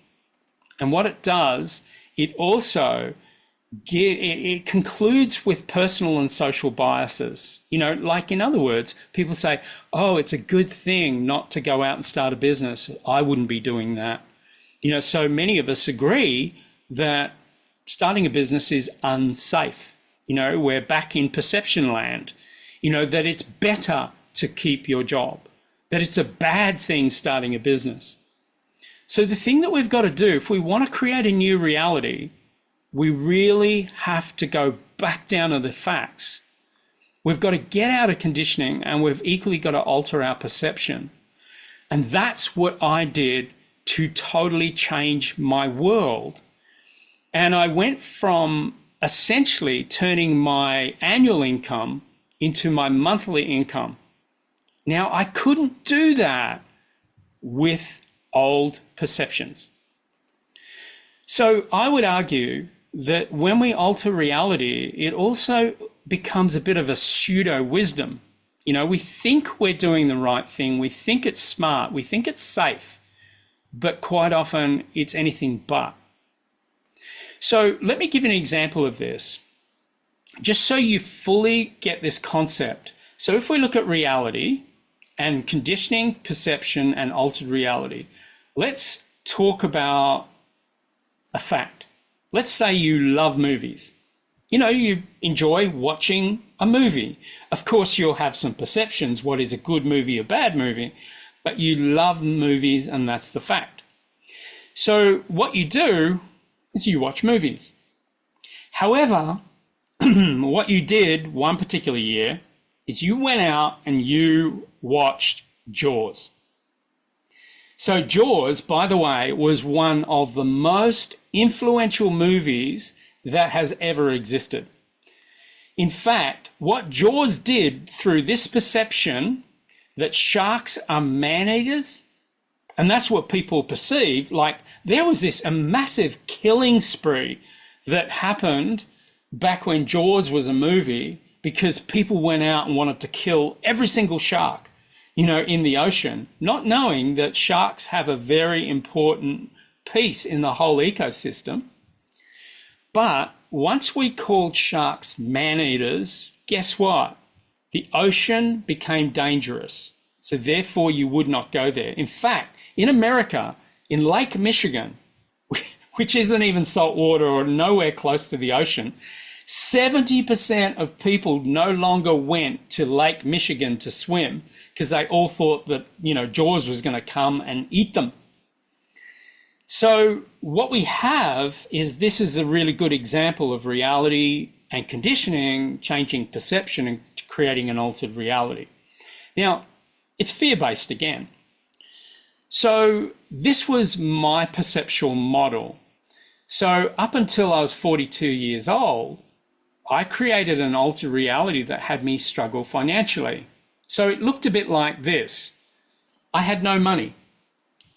And what it does, it also it concludes with personal and social biases. You know, like in other words, people say, oh, it's a good thing not to go out and start a business. I wouldn't be doing that. You know, so many of us agree that starting a business is unsafe. You know, we're back in perception land. You know, that it's better to keep your job, that it's a bad thing starting a business. So the thing that we've got to do, if we want to create a new reality, we really have to go back down to the facts. We've got to get out of conditioning, and we've equally got to alter our perception. And that's what I did to totally change my world. And I went from essentially turning my annual income into my monthly income. Now, I couldn't do that with old perceptions. So I would argue that when we alter reality, it also becomes a bit of a pseudo wisdom. You know, we think we're doing the right thing. We think it's smart. We think it's safe, but quite often it's anything but. So let me give you an example of this, just so you fully get this concept. So if we look at reality and conditioning, perception, and altered reality, let's talk about a fact. Let's say you love movies. You know, you enjoy watching a movie. Of course, you'll have some perceptions, what is a good movie, a bad movie, but you love movies, and that's the fact. So what you do is you watch movies. However, what you did one particular year is you went out and you watched Jaws. So Jaws, by the way, was one of the most influential movies that has ever existed. In fact, what Jaws did through this perception that sharks are man-eaters, and that's what people perceived, like there was this a massive killing spree that happened back when Jaws was a movie, because people went out and wanted to kill every single shark, you know, in the ocean, not knowing that sharks have a very important piece in the whole ecosystem. But once we called sharks man-eaters, guess what? The ocean became dangerous. So therefore you would not go there. In fact, in America, in Lake Michigan, which isn't even salt water or nowhere close to the ocean, 70% of people no longer went to Lake Michigan to swim because they all thought that, you know, Jaws was going to come and eat them. So what we have is, this is a really good example of reality and conditioning, changing perception and creating an altered reality. Now, it's fear-based again. So this was my perceptual model. So up until I was 42 years old, I created an altered reality that had me struggle financially. So it looked a bit like this. I had no money.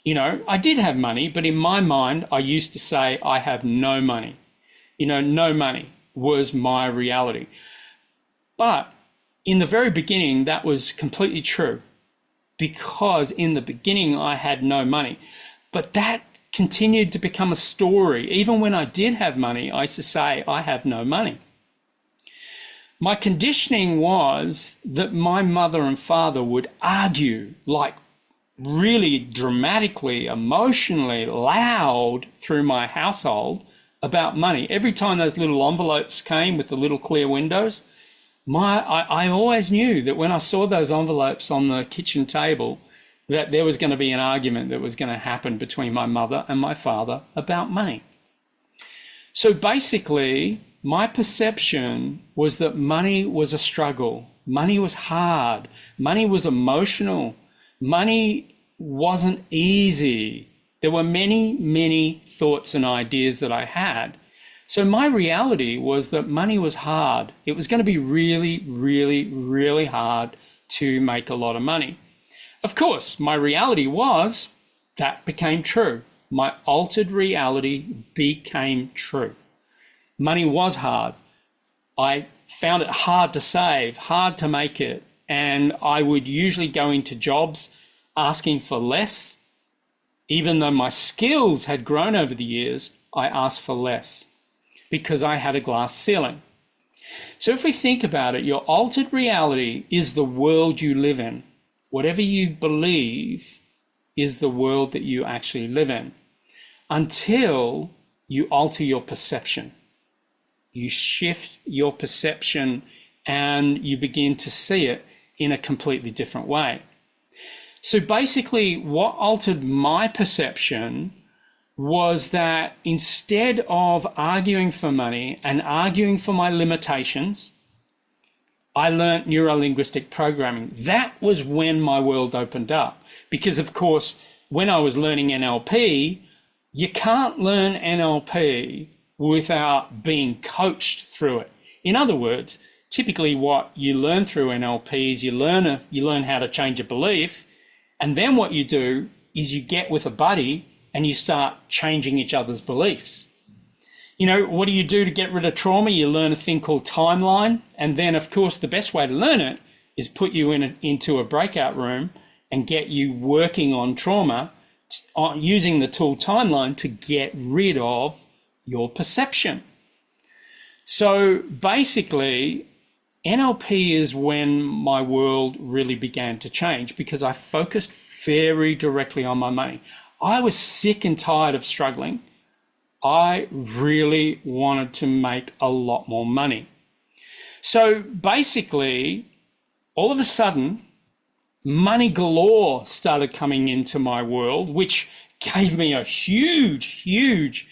You know, I did have money, but in my mind, I used to say I have no money. You know, no money was my reality. But in the very beginning, that was completely true, because in the beginning, I had no money. But that continued to become a story. Even when I did have money, I used to say I have no money. My conditioning was that my mother and father would argue, like really dramatically, emotionally loud through my household about money. Every time those little envelopes came with the little clear windows, I always knew that when I saw those envelopes on the kitchen table, that there was going to be an argument that was going to happen between my mother and my father about money. So basically, my perception was that money was a struggle. Money was hard. Money was emotional. Money wasn't easy. There were many, many thoughts and ideas that I had. So my reality was that money was hard. It was going to be really, really, really hard to make a lot of money. Of course, my reality was that became true. My altered reality became true. Money was hard. I found it hard to save, hard to make it. And I would usually go into jobs asking for less. Even though my skills had grown over the years, I asked for less because I had a glass ceiling. So if we think about it, your altered reality is the world you live in. Whatever you believe is the world that you actually live in, until you alter your perception. You shift your perception and you begin to see it in a completely different way. So basically, what altered my perception was that instead of arguing for money and arguing for my limitations, I learned neuro-linguistic programming. That was when my world opened up. Because, of course, when I was learning NLP, you can't learn NLP without being coached through it. In other words, typically what you learn through NLP is you learn how to change a belief, and then what you do is you get with a buddy and you start changing each other's beliefs. You know, what do you do to get rid of trauma? You learn a thing called timeline. And then, of course, the best way to learn it is put you into a breakout room and get you working on trauma using the tool timeline to get rid of your perception. So basically, NLP is when my world really began to change because I focused very directly on my money. I was sick and tired of struggling. I really wanted to make a lot more money. So basically, all of a sudden, money galore started coming into my world, which gave me a huge,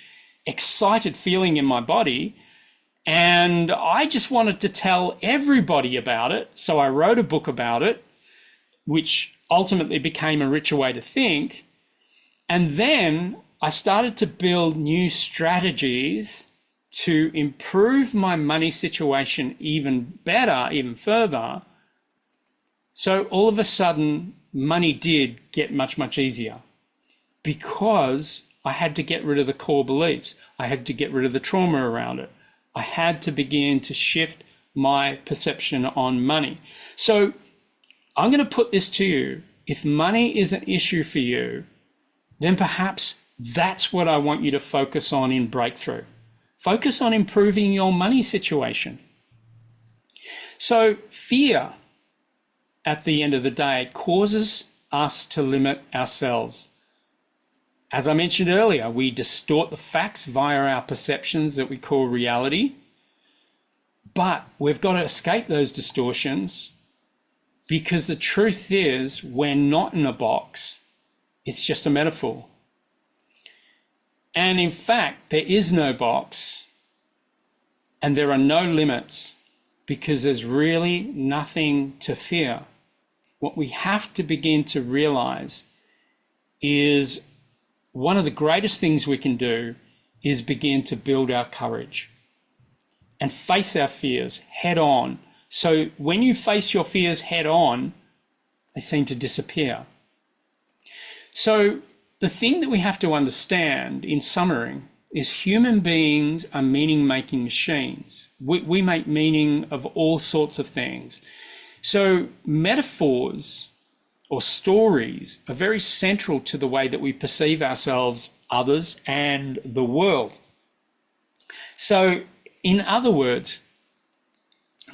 excited feeling in my body. And I just wanted to tell everybody about it. So I wrote a book about it, which ultimately became A Richer Way to Think. And then I started to build new strategies to improve my money situation even better, even further. So all of a sudden, money did get much easier because I had to get rid of the core beliefs. I had to get rid of the trauma around it. I had to begin to shift my perception on money. So I'm going to put this to you. If money is an issue for you, then perhaps that's what I want you to focus on in Breakthrough. Focus on improving your money situation. So fear, at the end of the day, causes us to limit ourselves. As I mentioned earlier, we distort the facts via our perceptions that we call reality. But we've got to escape those distortions because the truth is we're not in a box. It's just a metaphor. And in fact, there is no box and there are no limits because there's really nothing to fear. What we have to begin to realize is one of the greatest things we can do is begin to build our courage and face our fears head on. So when you face your fears head on, they seem to disappear. So the thing that we have to understand in summary is human beings are meaning-making machines. We make meaning of all sorts of things. So metaphors or stories are very central to the way that we perceive ourselves, others, and the world. So in other words,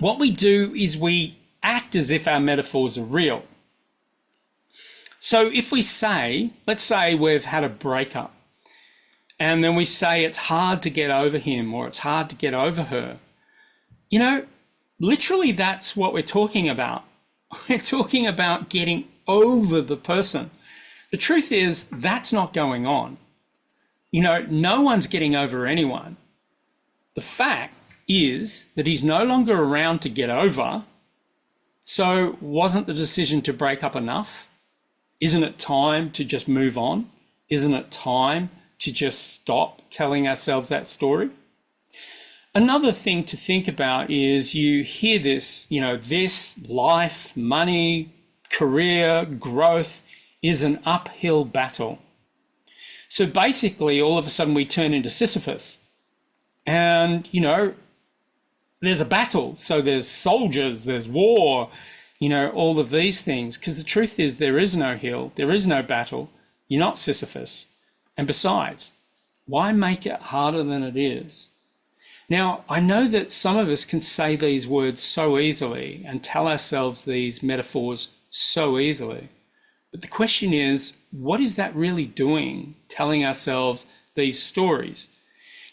what we do is we act as if our metaphors are real. So if we say, let's say we've had a breakup, and then we say it's hard to get over him or it's hard to get over her, you know, literally that's what we're talking about. We're talking about getting over the person. The truth is that's not going on. You know, no one's getting over anyone. The fact is that he's no longer around to get over. So wasn't the decision to break up enough? Isn't it time to just move on? Isn't it time to just stop telling ourselves that story? Another thing to think about is you hear this, you know, this life, money, career, growth is an uphill battle. So basically, all of a sudden we turn into Sisyphus. And, you know, there's a battle. So there's soldiers, there's war, you know, all of these things. Because the truth is, there is no hill, there is no battle. You're not Sisyphus. And besides, why make it harder than it is? Now, I know that some of us can say these words so easily and tell ourselves these metaphors so easily. But the question is, what is that really doing, telling ourselves these stories?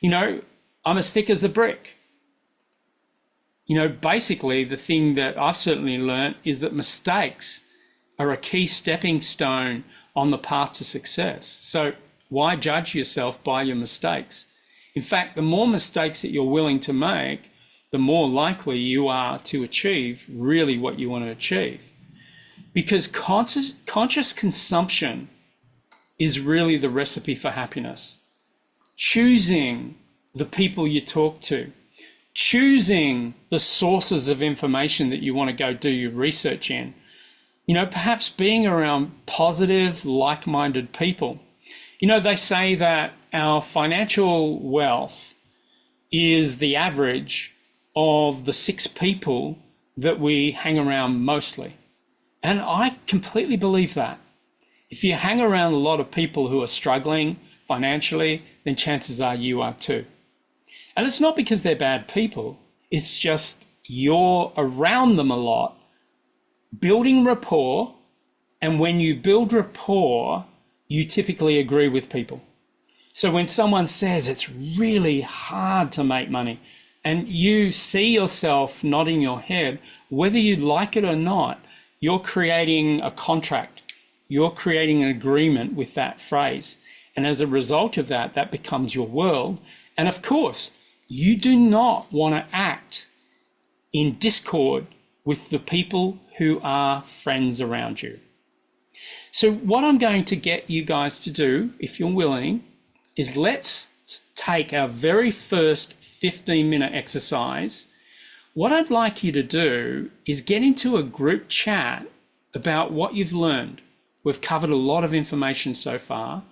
You know, I'm as thick as a brick. You know, basically, the thing that I've certainly learned is that mistakes are a key stepping stone on the path to success. So why judge yourself by your mistakes? In fact, the more mistakes that you're willing to make, the more likely you are to achieve really what you want to achieve. Because conscious consumption is really the recipe for happiness. Choosing the people you talk to, choosing the sources of information that you want to go do your research in, you know, perhaps being around positive, like-minded people. You know, they say that our financial wealth is the average of the 6 people that we hang around mostly. And I completely believe that. If you hang around a lot of people who are struggling financially, then chances are you are too. And it's not because they're bad people, it's just you're around them a lot, building rapport. And when you build rapport, you typically agree with people. So when someone says it's really hard to make money, and you see yourself nodding your head, whether you like it or not, you're creating a contract. You're creating an agreement with that phrase. And as a result of that, that becomes your world. And of course, you do not want to act in discord with the people who are friends around you. So what I'm going to get you guys to do, if you're willing, is let's take our very first 15-minute exercise. What I'd like you to do is get into a group chat about what you've learned. We've covered a lot of information so far.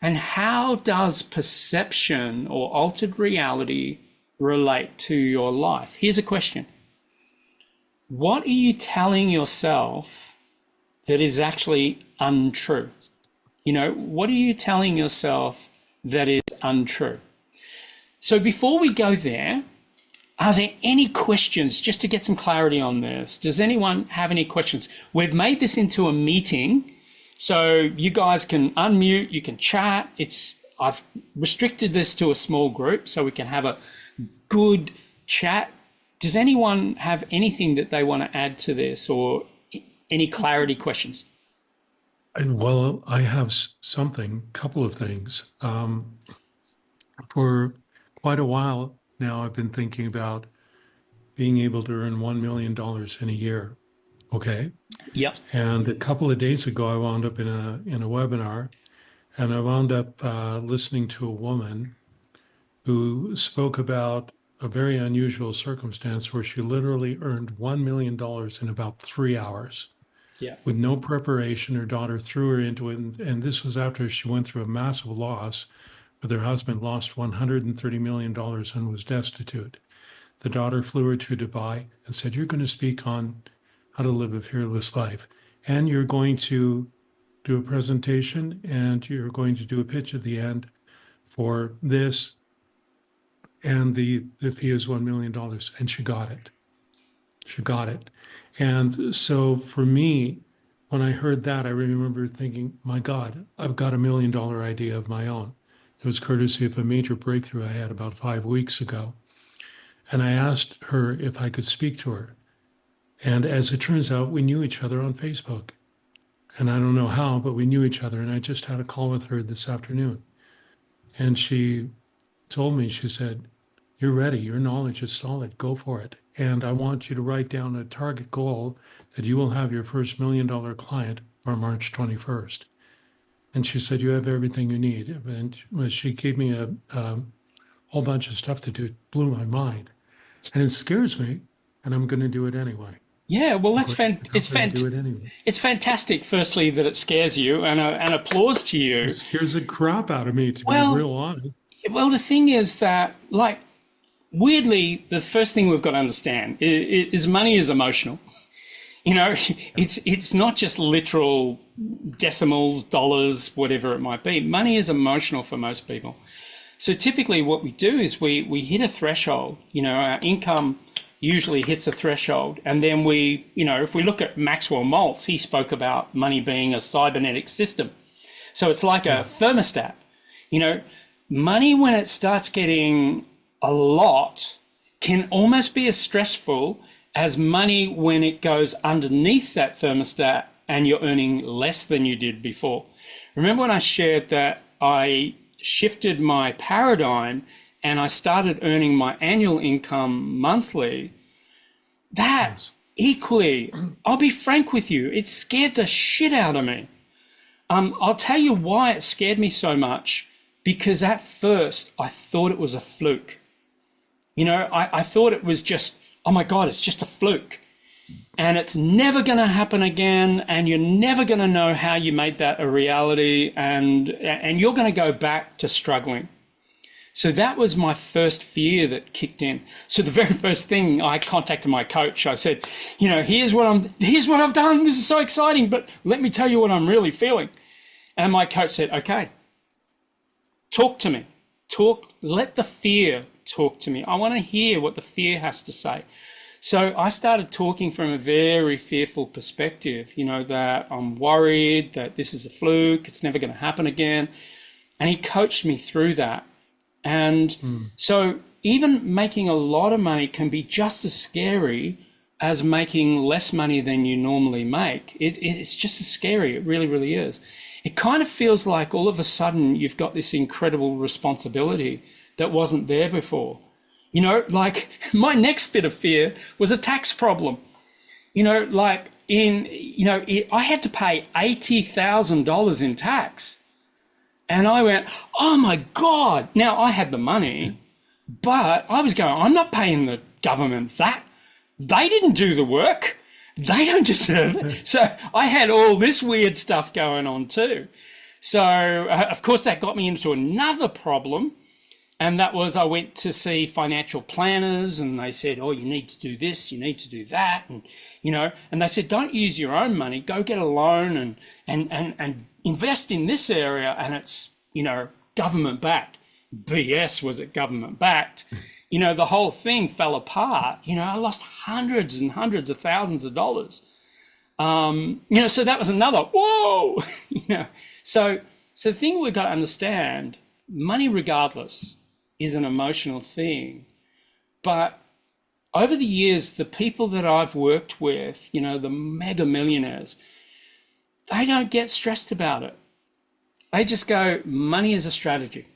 And how does perception or altered reality relate to your life? Here's a question. What are you telling yourself that is actually untrue? You know, what are you telling yourself that is untrue? So before we go there, are there any questions, just to get some clarity on this? Does anyone have any questions? We've made this into a meeting, so you guys can unmute, you can chat. I've restricted this to a small group so we can have a good chat. Does anyone have anything that they want to add to this, or any clarity questions? Well, I have something, couple of things. For quite a while now, I've been thinking about being able to earn $1 million in a year. Okay. Yep. And a couple of days ago, I wound up in a webinar, and I wound up listening to a woman who spoke about a very unusual circumstance where she literally earned $1 million in about 3 hours. Yeah. With no preparation. Her daughter threw her into it, and this was after she went through a massive loss, with her husband lost $130 million and was destitute. The daughter flew her to Dubai and said, "You're going to speak on how to live a fearless life, and you're going to do a presentation, and you're going to do a pitch at the end for this, and the fee is $1 million." And she got it. She got it. And so for me, when I heard that, I remember thinking, my God, I've got $1 million idea of my own. It was courtesy of a major breakthrough I had about 5 weeks ago. And I asked her if I could speak to her. And as it turns out, we knew each other on Facebook. And I don't know how, but we knew each other. And I just had a call with her this afternoon. And she told me, she said, "You're ready. Your knowledge is solid. Go for it. And I want you to write down a target goal that you will have your first $1 million client by March 21st. And she said, "You have everything you need." And she gave me a whole bunch of stuff to do. It blew my mind. And it scares me, and I'm going to do it anyway. Yeah, well, But do it anyway. it's fantastic. Firstly, that it scares you, and applause to you. Here's the crap out of me, to be Well, real honest. well, the thing is that, like, weirdly, the first thing we've got to understand is money is emotional. You know, it's not just literal decimals, dollars, whatever it might be. Money is emotional for most people. So typically what we do is we hit a threshold. You know, our income usually hits a threshold. And then if we look at Maxwell Maltz, he spoke about money being a cybernetic system. So it's like a thermostat. You know, money, when it starts getting a lot, can almost be as stressful as money when it goes underneath that thermostat and you're earning less than you did before. Remember when I shared that I shifted my paradigm and I started earning my annual income monthly? That equally, I'll be frank with you, it scared the shit out of me. I'll tell you why it scared me so much, because at first I thought it was a fluke. You know, I thought it was just, oh my God, it's just a fluke. And it's never going to happen again. And you're never going to know how you made that a reality. And you're going to go back to struggling. So that was my first fear that kicked in. So the very first thing, I contacted my coach. I said, you know, here's what I've done. This is so exciting, but let me tell you what I'm really feeling. And my coach said, okay, talk to me. Let the fear talk to me. I want to hear what the fear has to say. So I started talking from a very fearful perspective, you know, that I'm worried that this is a fluke, it's never going to happen again. And he coached me through that. And so even making a lot of money can be just as scary as making less money than you normally make. It's just as scary. It really, really is. It kind of feels like all of a sudden you've got this incredible responsibility that wasn't there before. You know, like my next bit of fear was a tax problem. You know, like I had to pay $80,000 in tax. And I went, oh my God. Now I had the money, but I was going, I'm not paying the government that. They didn't do the work. They don't deserve it. So I had all this weird stuff going on too. So of course that got me into another problem. And that was, I went to see financial planners and they said, oh, you need to do this, you need to do that. And, you know, and they said, don't use your own money, go get a loan and invest in this area. And it's, you know, government backed. BS, was it government backed? You know, the whole thing fell apart. You know, I lost hundreds and hundreds of thousands of dollars. You know, so that was another, whoa, you know. So the thing we've got to understand, money regardless is an emotional thing. But over the years, the people that I've worked with, you know, the mega millionaires, they don't get stressed about it. They just go, money is a strategy.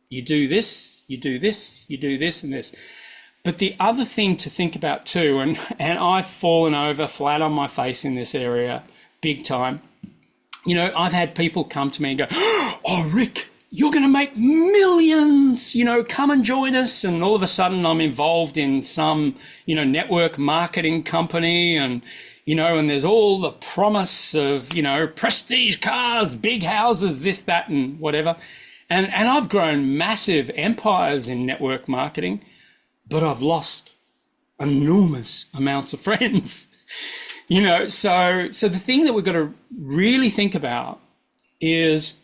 You do this, you do this, you do this and this. But the other thing to think about too, and I've fallen over flat on my face in this area big time. You know, I've had people come to me and go, oh, Rick, you're going to make millions, you know, come and join us. And all of a sudden I'm involved in some, you know, network marketing company and, you know, and there's all the promise of, you know, prestige cars, big houses, this, that, and whatever. And I've grown massive empires in network marketing, but I've lost enormous amounts of friends, you know. So the thing that we've got to really think about is,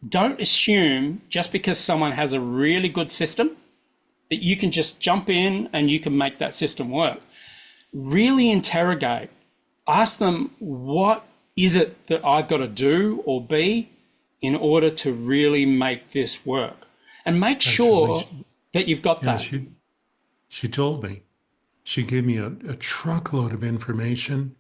don't assume just because someone has a really good system that you can just jump in and you can make that system work. Really interrogate. Ask them, what is it that I've got to do or be in order to really make this work? And make sure that you've got that. She told me. She gave me a truckload of information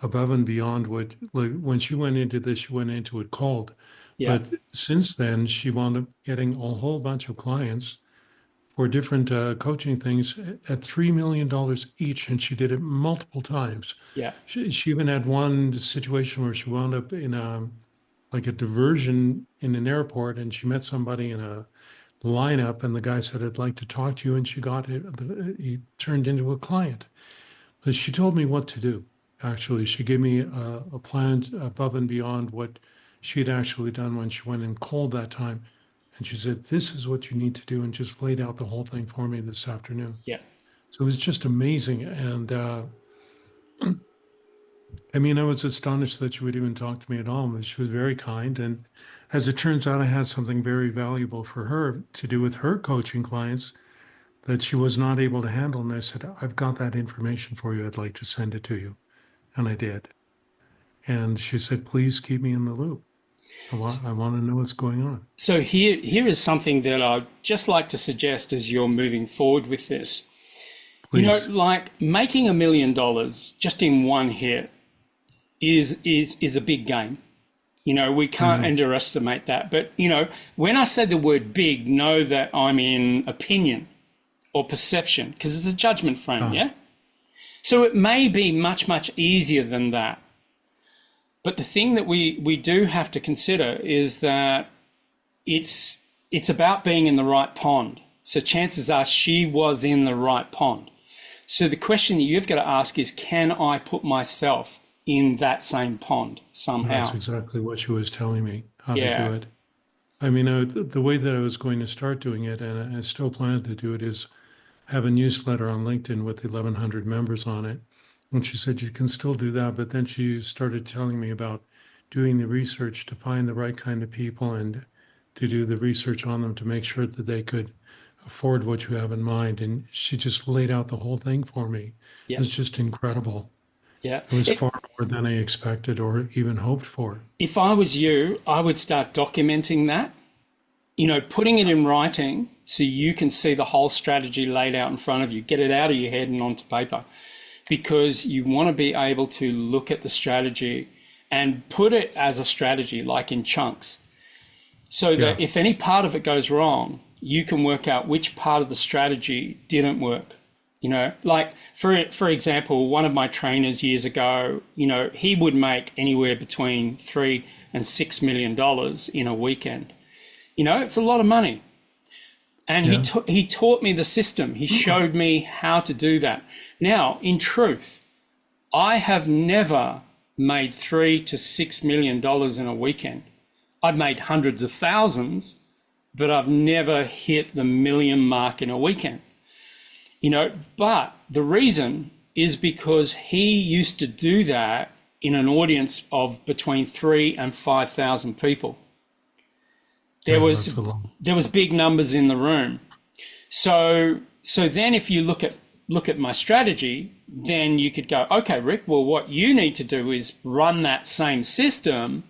above and beyond what, like, when she went into this, she went into it cold. Yeah. But since then, she wound up getting a whole bunch of clients for different coaching things at $3 million each, and she did it multiple times. Yeah. She even had one situation where she wound up in a diversion in an airport, and she met somebody in a lineup, and the guy said, I'd like to talk to you, and she got it. He turned into a client. But she told me what to do. Actually, she gave me a plan above and beyond what she'd actually done when she went in cold that time. And she said, this is what you need to do, and just laid out the whole thing for me this afternoon. Yeah. So it was just amazing. And I mean, I was astonished that she would even talk to me at all, but she was very kind. And as it turns out, I had something very valuable for her to do with her coaching clients that she was not able to handle. And I said, I've got that information for you. I'd like to send it to you. And I did. And she said, please keep me in the loop. I want to know what's going on. So here is something that I'd just like to suggest as you're moving forward with this. Please. You know, like making $1 million just in one hit is a big game. You know, we can't underestimate that. But, you know, when I say the word big, know that I'm in opinion or perception, because it's a judgment frame, yeah? So it may be much, much easier than that. But the thing that we do have to consider is that it's about being in the right pond. So chances are she was in the right pond. So the question that you've got to ask is, can I put myself in that same pond somehow? That's exactly what she was telling me, how to do it. I mean, the way that I was going to start doing it, and I still plan to do it, is have a newsletter on LinkedIn with 1,100 members on it. And she said, you can still do that. But then she started telling me about doing the research to find the right kind of people and to do the research on them to make sure that they could afford what you have in mind. And she just laid out the whole thing for me. Yeah. It was just incredible. Yeah. It was far more than I expected or even hoped for. If I was you, I would start documenting that, you know, putting it in writing so you can see the whole strategy laid out in front of you. Get it out of your head and onto paper, because you want to be able to look at the strategy and put it as a strategy, like in chunks, so that if any part of it goes wrong, you can work out which part of the strategy didn't work. You know, like for example, one of my trainers years ago, you know, he would make anywhere between $3 and $6 million in a weekend. You know, it's a lot of money. And he taught me the system. He showed me how to do that. Now, in truth, I have never made $3 to $6 million in a weekend. I've made hundreds of thousands, but I've never hit the million mark in a weekend. You know, but the reason is because he used to do that in an audience of between 3,000 and 5,000 people. There was big numbers in the room. So then if you look at my strategy, then you could go, okay, Rick, well, what you need to do is run that same system,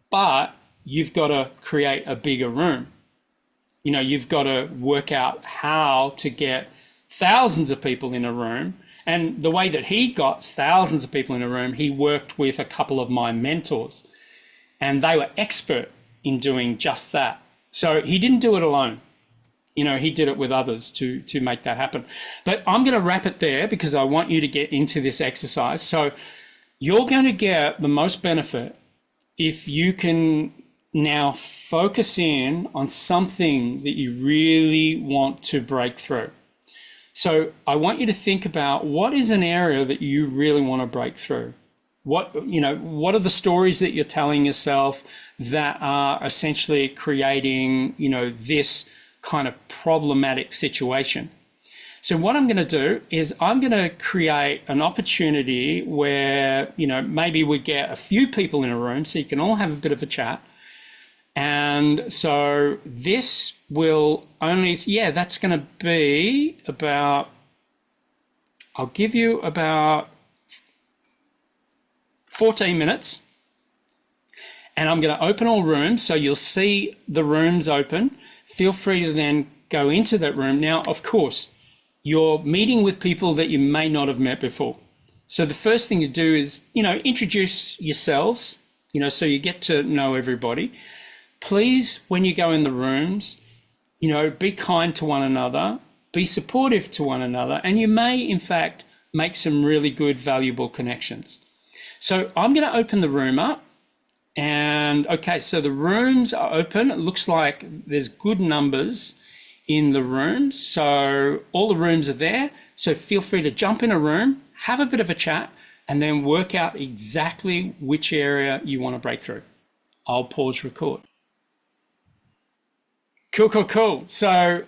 but you've got to create a bigger room. You know, you've got to work out how to get thousands of people in a room. And the way that he got thousands of people in a room, he worked with a couple of my mentors, and they were expert in doing just that. So he didn't do it alone. You know, he did it with others to make that happen. But I'm going to wrap it there because I want you to get into this exercise. So you're going to get the most benefit if you can now focus in on something that you really want to break through. So I want you to think about, what is an area that you really want to break through? What are the stories that you're telling yourself that are essentially creating, you know, this kind of problematic situation? So what I'm going to do is I'm going to create an opportunity where, you know, maybe we get a few people in a room so you can all have a bit of a chat. And so this will only, that's going to be about, I'll give you about 14 minutes, and I'm going to open all rooms. So you'll see the rooms open. Feel free to then go into that room. Now, of course, you're meeting with people that you may not have met before. So the first thing you do is, you know, introduce yourselves, you know, so you get to know everybody. Please, when you go in the rooms, you know, be kind to one another, be supportive to one another, and you may, in fact, make some really good, valuable connections. So I'm going to open the room up, and okay, so the rooms are open. It looks like there's good numbers in the rooms. So all the rooms are there. So feel free to jump in a room, have a bit of a chat, and then work out exactly which area you want to break through. I'll pause record. Cool. So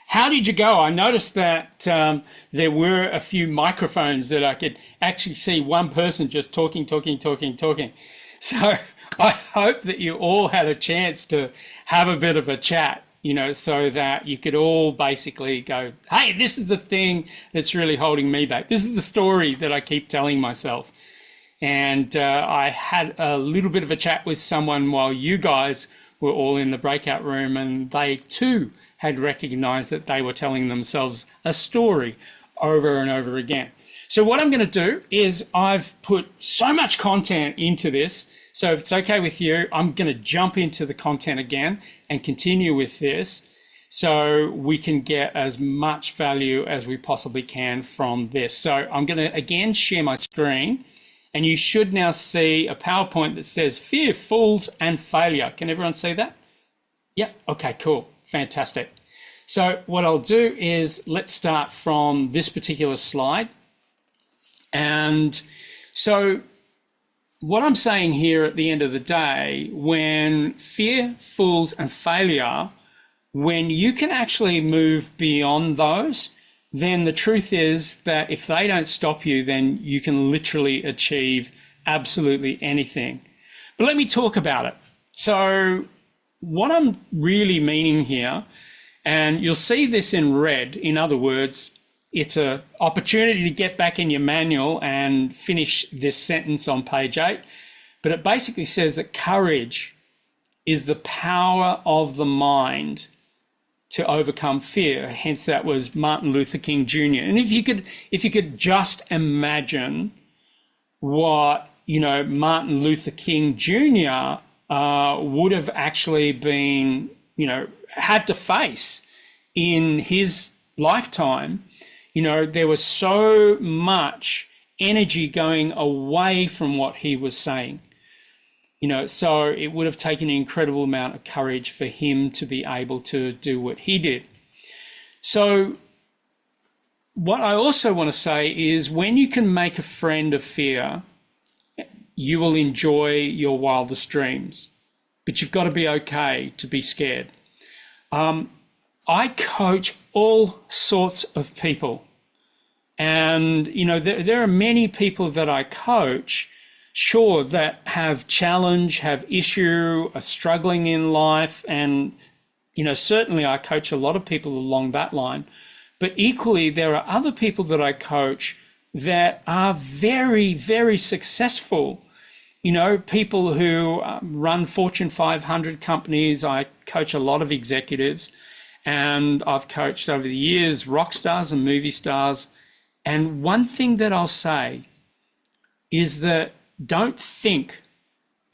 how did you go? I noticed that there were a few microphones that I could actually see one person just talking. So I hope that you all had a chance to have a bit of a chat, so that you could all basically go, hey, this is the thing that's really holding me back. This is the story that I keep telling myself. And I had a little bit of a chat with someone while you guys were all in the breakout room, and they too had recognized that they were telling themselves a story over and over again. So what I'm going to do is I've put so much content into this. So if it's okay with you, I'm going to jump into the content again and continue with this so we can get as much value as we possibly can from this. So I'm going to again share my screen, and you should now see a PowerPoint that says fear, fools, and failure. Can everyone see that? Yep. Okay, cool. Fantastic. So what I'll do is let's start from this particular slide. And so what I'm saying here at the end of the day, when fear, fools, and failure, when you can actually move beyond those, then the truth is that if they don't stop you, then you can literally achieve absolutely anything. But let me talk about it. So what I'm really meaning here, and you'll see this in red, in other words, it's an opportunity to get back in your manual and finish this sentence on page 8. But it basically says that courage is the power of the mind to overcome fear. Hence, that was Martin Luther King Jr. And if you could just imagine what, Martin Luther King Jr. Would have actually been, had to face in his lifetime. There was so much energy going away from what he was saying. So it would have taken an incredible amount of courage for him to be able to do what he did. So what I also want to say is when you can make a friend of fear, you will enjoy your wildest dreams. But you've got to be okay to be scared. I coach all sorts of people. And, there are many people that I coach, sure, that have challenge, have issue, are struggling in life. And, certainly I coach a lot of people along that line. But equally, there are other people that I coach that are very, very successful. People who run Fortune 500 companies. I coach a lot of executives. And I've coached over the years rock stars and movie stars. And one thing that I'll say is that don't think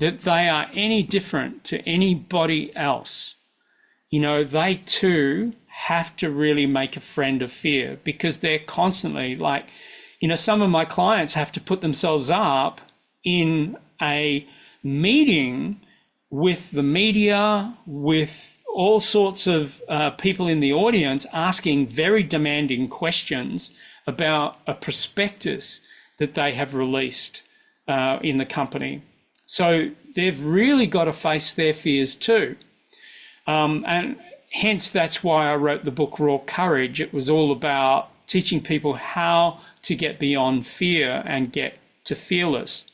that they are any different to anybody else. They too have to really make a friend of fear, because they're constantly some of my clients have to put themselves up in a meeting with the media, with all sorts of people in the audience asking very demanding questions about a prospectus that they have released in the company. So they've really got to face their fears too. And hence that's why I wrote the book Raw Courage. It was all about teaching people how to get beyond fear and get to fearless.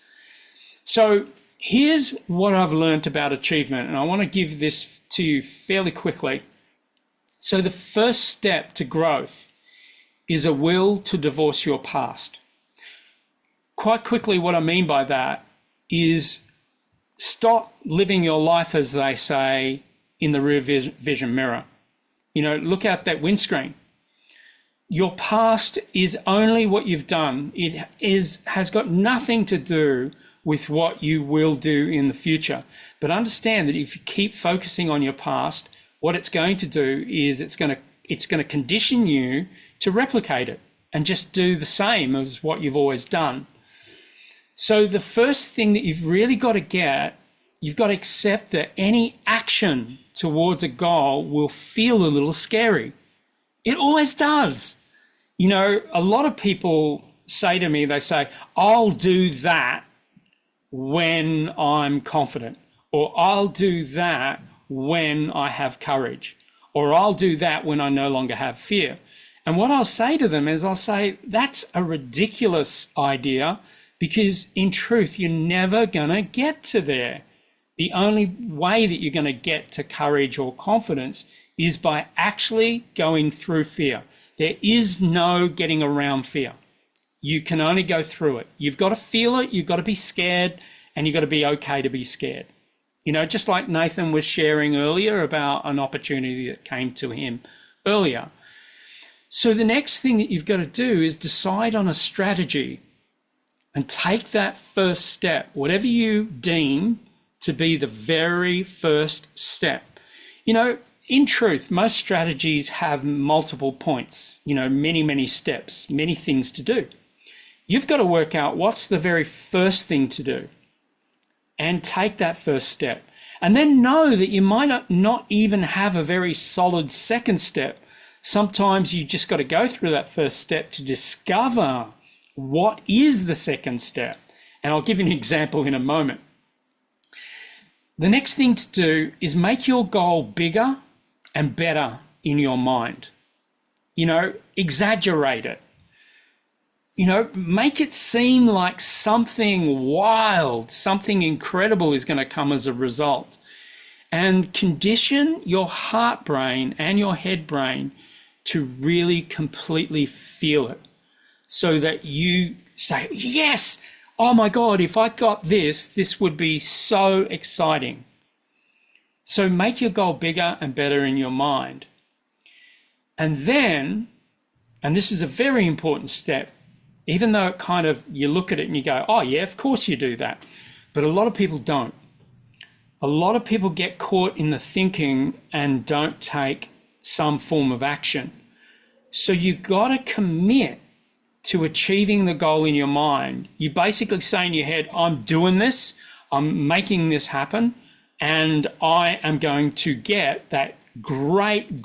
So here's what I've learned about achievement, and I want to give this to you fairly quickly. So the first step to growth is a will to divorce your past. Quite quickly, what I mean by that is stop living your life, as they say, in the rear vision mirror. Look out that windscreen. Your past is only what you've done. It has got nothing to do with what you will do in the future. But understand that if you keep focusing on your past, what it's going to do is it's going to condition you to replicate it and just do the same as what you've always done. So the first thing that you've really got to get, you've got to accept that any action towards a goal will feel a little scary. It always does. A lot of people say to me, they say, I'll do that when I'm confident, or I'll do that when I have courage, or I'll do that when I no longer have fear. And what I'll say to them is I'll say, that's a ridiculous idea, because in truth, you're never going to get to there. The only way that you're going to get to courage or confidence is by actually going through fear. There is no getting around fear. You can only go through it. You've got to feel it. You've got to be scared, and you've got to be okay to be scared. You know, just like Nathan was sharing earlier about an opportunity that came to him earlier. So the next thing that you've got to do is decide on a strategy and take that first step, whatever you deem to be the very first step. You know, in truth, most strategies have multiple points, you know, many steps, many things to do. You've got to work out what's the very first thing to do and take that first step. And then know that you might not even have a very solid second step. Sometimes you just got to go through that first step to discover what is the second step. And I'll give you an example in a moment. The next thing to do is make your goal bigger and better in your mind. You know, exaggerate it. You know, make it seem like something wild, something incredible is going to come as a result. And condition your heart brain and your head brain to really completely feel it, so that you say, yes, oh my God, if I got this, this would be so exciting. So make your goal bigger and better in your mind. And then, and this is a very important step, even though it kind of, you look at it and you go, oh yeah, of course you do that. But a lot of people don't. A lot of people get caught in the thinking and don't take some form of action. So you got to commit to achieving the goal in your mind. You basically say in your head, I'm doing this, I'm making this happen, and I am going to get that great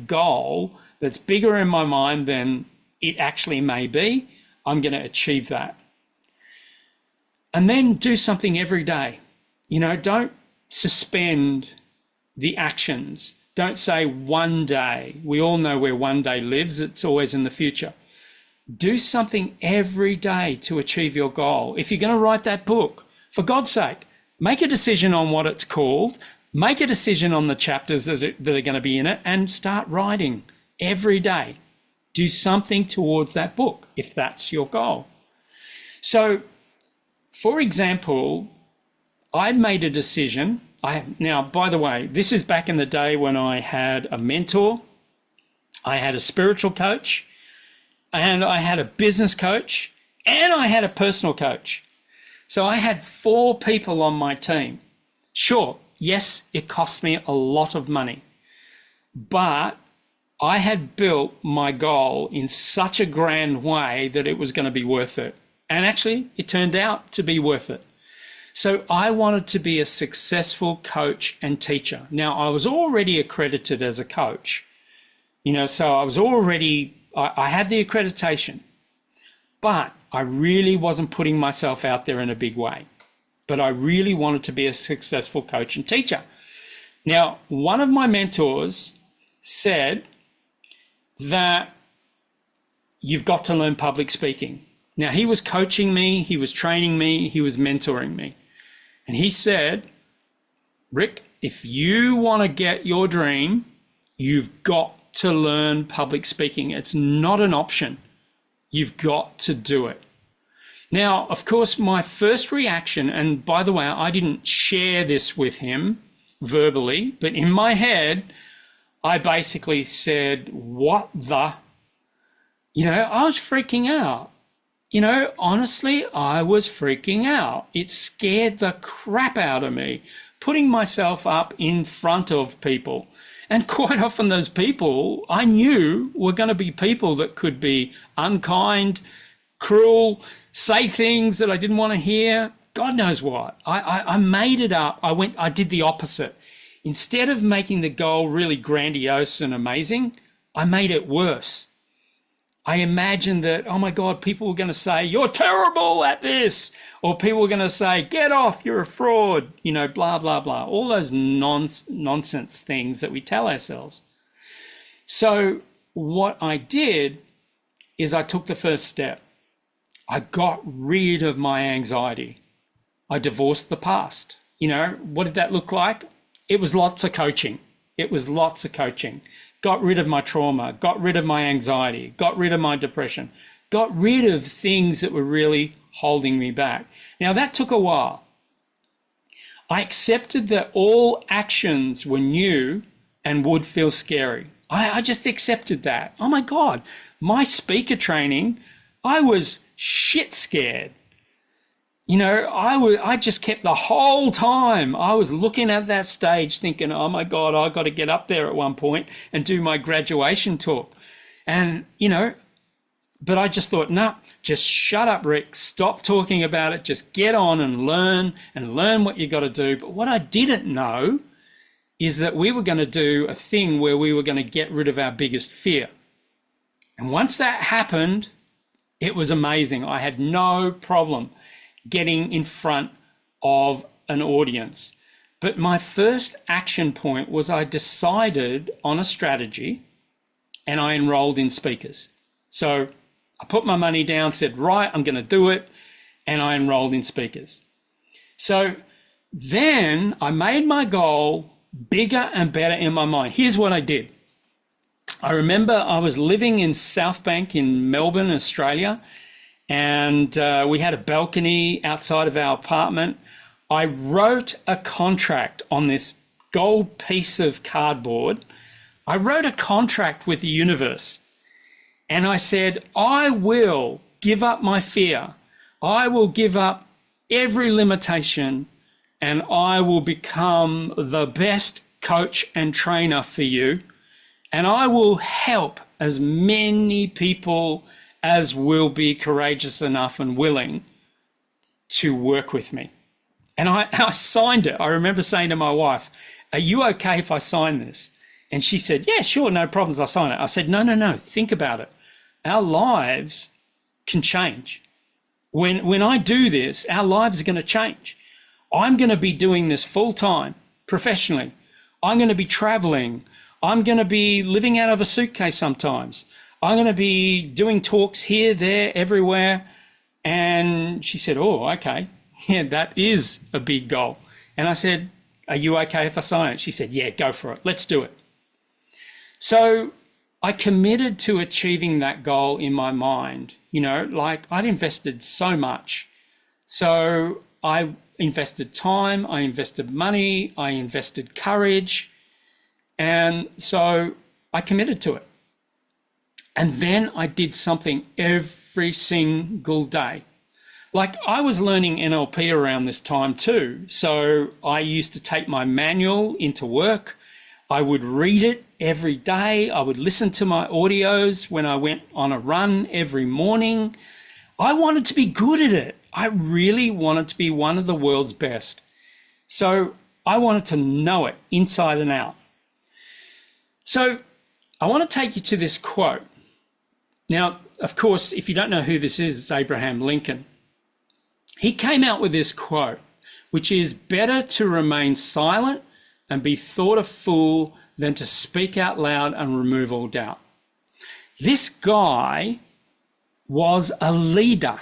goal that's bigger in my mind than it actually may be. I'm going to achieve that. And then do something every day. You know, don't suspend the actions. Don't say one day. We all know where one day lives. It's always in the future. Do something every day to achieve your goal. If you're going to write that book, for God's sake, make a decision on what it's called, make a decision on the chapters that are going to be in it, and start writing every day. Do something towards that book, if that's your goal. So, for example, I made a decision. Now, by the way, this is back in the day when I had a mentor, I had a spiritual coach, and I had a business coach, and I had a personal coach. So I had 4 people on my team. Sure, yes, it cost me a lot of money, but I had built my goal in such a grand way that it was going to be worth it. And actually, it turned out to be worth it. So I wanted to be a successful coach and teacher. Now, I was already accredited as a coach, you know, so I was already, I had the accreditation, but I really wasn't putting myself out there in a big way. But I really wanted to be a successful coach and teacher. Now, one of my mentors said that you've got to learn public speaking. Now, he was coaching me, he was training me, he was mentoring me. And he said, Rick, if you want to get your dream, you've got to learn public speaking. It's not an option. You've got to do it. Now, of course, my first reaction, and by the way, I didn't share this with him verbally, but in my head, I basically said, what the? You know, I was freaking out. You know, honestly, I was freaking out. It scared the crap out of me, putting myself up in front of people. And quite often those people I knew were going to be people that could be unkind, cruel, say things that I didn't want to hear. God knows what. I made it up. I did the opposite. Instead of making the goal really grandiose and amazing, I made it worse. I imagined that, oh my God, people were going to say, you're terrible at this. Or people were going to say, get off, you're a fraud, you know, blah, blah, blah. All those nonsense things that we tell ourselves. So what I did is I took the first step. I got rid of my anxiety. I divorced the past. You know, what did that look like? It was lots of coaching. It was lots of coaching. Got rid of my trauma, got rid of my anxiety, got rid of my depression, got rid of things that were really holding me back. Now, that took a while. I accepted that all actions were new and would feel scary. I just accepted that. Oh my God, my speaker training, I was shit scared. You know, I just kept the whole time. I was looking at that stage thinking, oh my God, I got to get up there at one point and do my graduation talk. And, you know, but I just thought, nah, just shut up, Rick. Stop talking about it. Just get on and learn what you got to do. But what I didn't know is that we were going to do a thing where we were going to get rid of our biggest fear. And once that happened, it was amazing. I had no problem getting in front of an audience. But my first action point was I decided on a strategy and I enrolled in speakers. So I put my money down, said, right, I'm going to do it. And I enrolled in speakers. So then I made my goal bigger and better in my mind. Here's what I did. I remember I was living in South Bank in Melbourne, Australia, and we had a balcony outside of our apartment. I wrote a contract on this gold piece of cardboard. I wrote a contract with the universe, and I said, I will give up my fear. I will give up every limitation, and I will become the best coach and trainer for you. And I will help as many people as will be courageous enough and willing to work with me. And I signed it. I remember saying to my wife, are you okay if I sign this? And she said, yeah, sure, no problems, I'll sign it. I said, no, think about it. Our lives can change. When I do this, our lives are going to change. I'm going to be doing this full time, professionally. I'm going to be traveling. I'm going to be living out of a suitcase sometimes. I'm going to be doing talks here, there, everywhere. And she said, oh, okay. Yeah, that is a big goal. And I said, are you okay if I sign it? She said, yeah, go for it. Let's do it. So I committed to achieving that goal in my mind. You know, like I'd invested so much. So I invested time, I invested money, I invested courage. And so I committed to it. And then I did something every single day. Like I was learning NLP around this time too. So I used to take my manual into work. I would read it every day. I would listen to my audios when I went on a run every morning. I wanted to be good at it. I really wanted to be one of the world's best. So I wanted to know it inside and out. So I want to take you to this quote. Now, of course, if you don't know who this is, it's Abraham Lincoln. He came out with this quote, which is better to remain silent and be thought a fool than to speak out loud and remove all doubt. This guy was a leader.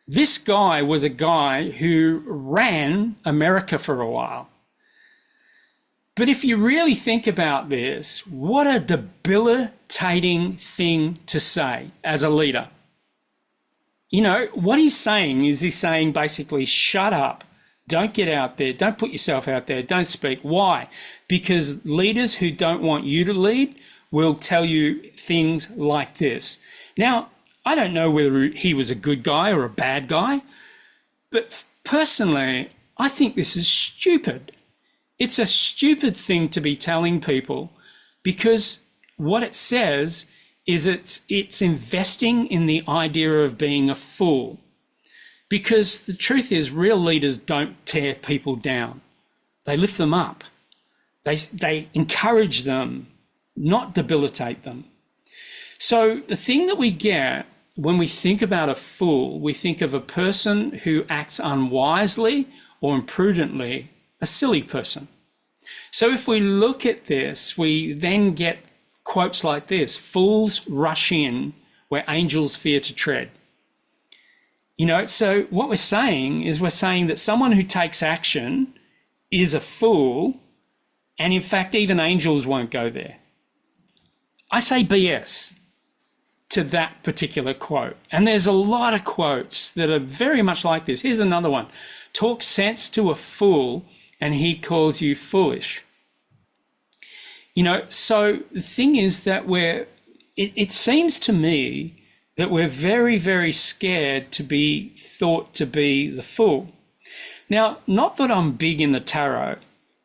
This guy was a guy who ran America for a while. But if you really think about this, what a debilitating thing to say as a leader. You know, what he's saying is he's saying basically, shut up, don't get out there, don't put yourself out there, don't speak. Why? Because leaders who don't want you to lead will tell you things like this. Now, I don't know whether he was a good guy or a bad guy, but personally, I think this is stupid. It's a stupid thing to be telling people because what it says is it's investing in the idea of being a fool. Because the truth is real leaders don't tear people down. They lift them up. They encourage them, not debilitate them. So the thing that we get when we think about a fool, we think of a person who acts unwisely or imprudently, a silly person. So if we look at this, we then get quotes like this: fools rush in where angels fear to tread. So what we're saying is that someone who takes action is a fool, and in fact, even angels won't go there. I say BS to that particular quote. And there's a lot of quotes that are very much like this. Here's another one. Talk sense to a fool and he calls you foolish. So the thing is that it seems to me that we're very, very scared to be thought to be the fool. Now, not that I'm big in the tarot,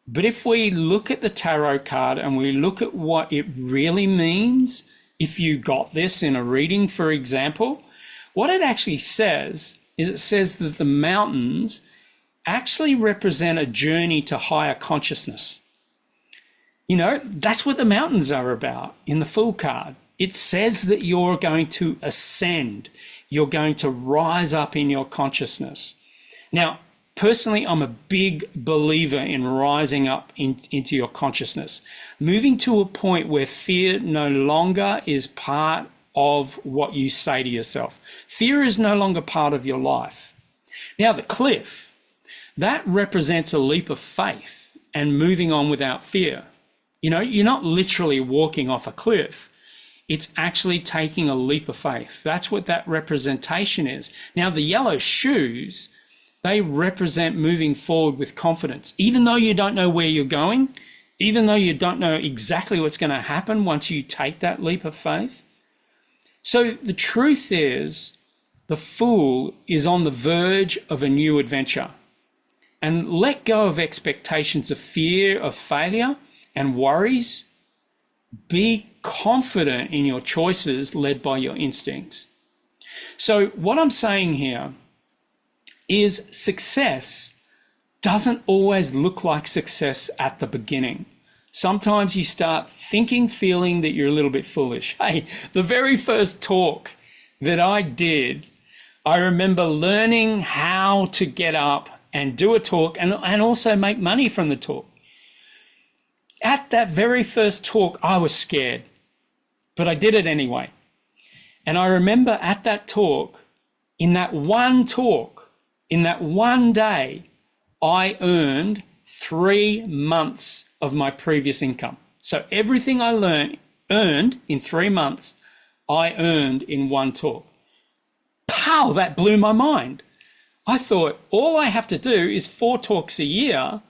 but if we look at the tarot card and we look at what it really means, if you got this in a reading, for example, what it actually says is it says that the mountains actually represent a journey to higher consciousness. That's what the mountains are about in the Fool card. It says that you're going to ascend. You're going to rise up in your consciousness. Now, personally, I'm a big believer in rising up into your consciousness, moving to a point where fear no longer is part of what you say to yourself. Fear is no longer part of your life. Now, the cliff, that represents a leap of faith and moving on without fear. You're not literally walking off a cliff. It's actually taking a leap of faith. That's what that representation is. Now, the yellow shoes, they represent moving forward with confidence. Even though you don't know where you're going, even though you don't know exactly what's going to happen once you take that leap of faith. So the truth is, the fool is on the verge of a new adventure. And let go of expectations of fear, of failure, and worries. Be confident in your choices led by your instincts. So what I'm saying here is success doesn't always look like success at the beginning. Sometimes you start thinking, feeling that you're a little bit foolish. Hey, the very first talk that I did, I remember learning how to get up and do a talk and also make money from the talk. At that very first talk, I was scared, but I did it anyway. And I remember at that talk, in that one day, I earned 3 months of my previous income. So everything I earned in 3 months, I earned in one talk. Pow, that blew my mind. I thought all I have to do is 4 talks a year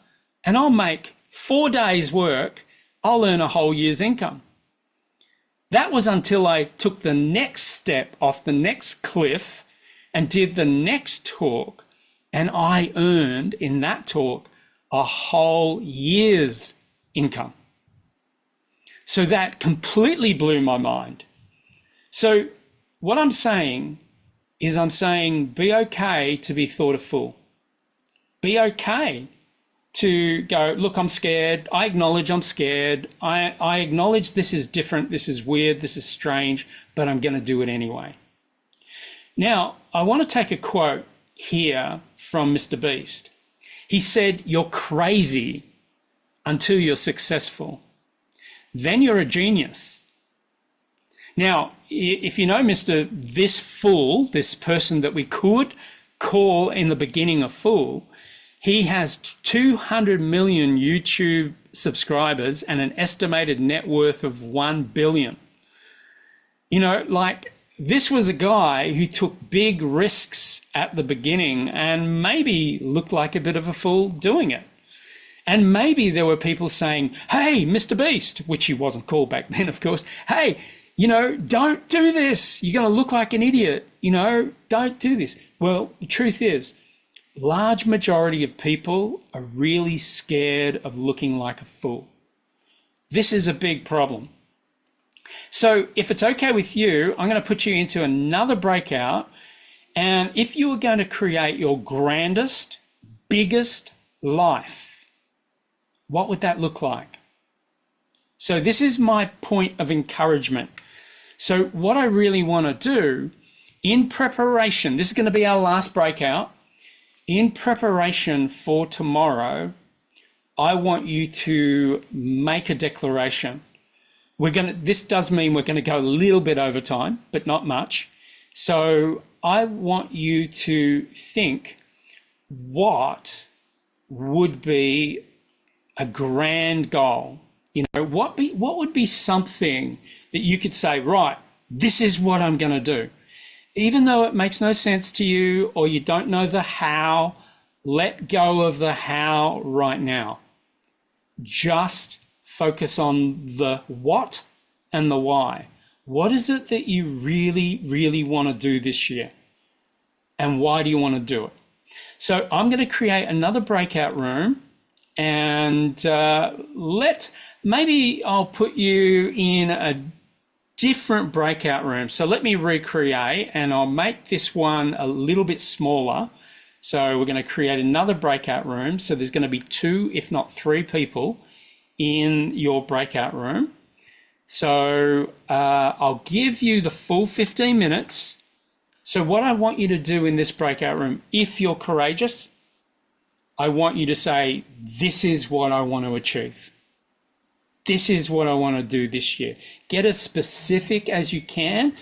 and I'll make 4 days work, I'll earn a whole year's income. That was until I took the next step off the next cliff and did the next talk, and I earned in that talk a whole year's income. So that completely blew my mind. So what I'm saying is be okay to be thought a fool. Be okay to go, look, I'm scared. I acknowledge I'm scared. I acknowledge this is different. This is weird. This is strange, but I'm going to do it anyway. Now, I want to take a quote here from Mr. Beast. He said, "You're crazy until you're successful. Then you're a genius." Now, if you know this fool, this person that we could call in the beginning a fool, he has 200 million YouTube subscribers and an estimated net worth of 1 billion. This was a guy who took big risks at the beginning and maybe looked like a bit of a fool doing it. And maybe there were people saying, "Hey, Mr. Beast," which he wasn't called back then, of course. "Hey, don't do this. You're going to look like an idiot. Don't do this." Well, the truth is, large majority of people are really scared of looking like a fool. This is a big problem. So if it's okay with you, I'm going to put you into another breakout. And if you were going to create your grandest, biggest life, what would that look like? So this is my point of encouragement. So what I really want to do in preparation, this is going to be our last breakout. In preparation for tomorrow, I want you to make a declaration. This does mean we're going to go a little bit over time, but not much. So I want you to think, what would be a grand goal? You know, what would be something that you could say, right, this is what I'm going to do. Even though it makes no sense to you or you don't know the how, let go of the how right now. Just focus on the what and the why. What is it that you really, really want to do this year? And why do you want to do it? So I'm going to create another breakout room, and maybe I'll put you in a different breakout room. So let me recreate, and I'll make this one a little bit smaller. So we're going to create another breakout room. So there's going to be 2, if not 3 people in your breakout room. So I'll give you the full 15 minutes. So what I want you to do in this breakout room, if you're courageous, I want you to say, this is what I want to achieve. This is what I want to do this year. Get as specific as you can,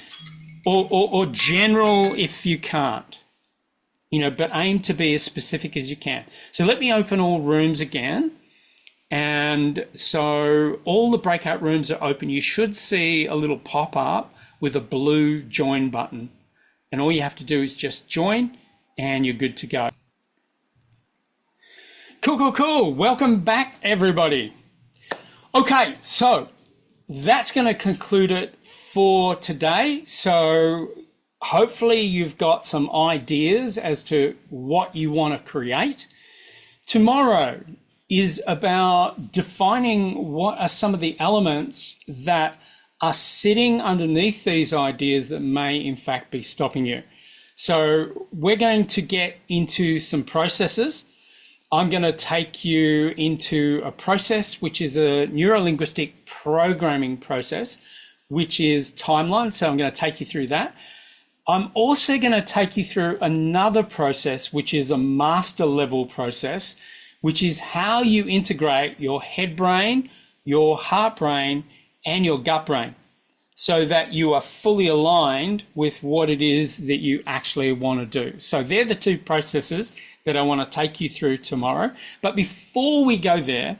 or general if you can't, you know, but aim to be as specific as you can. So let me open all rooms again. And so all the breakout rooms are open. You should see a little pop-up with a blue join button. And all you have to do is just join and you're good to go. Cool. Welcome back, everybody. Okay, so that's going to conclude it for today. So hopefully you've got some ideas as to what you want to create. Tomorrow is about defining what are some of the elements that are sitting underneath these ideas that may in fact be stopping you. So we're going to get into some processes. I'm going to take you into a process which is a neuro-linguistic programming process, which is timeline. So I'm going to take you through that. I'm also going to take you through another process, which is a master level process, which is how you integrate your head brain, your heart brain, and your gut brain, so that you are fully aligned with what it is that you actually want to do. So they're the 2 processes that I want to take you through tomorrow. But before we go there,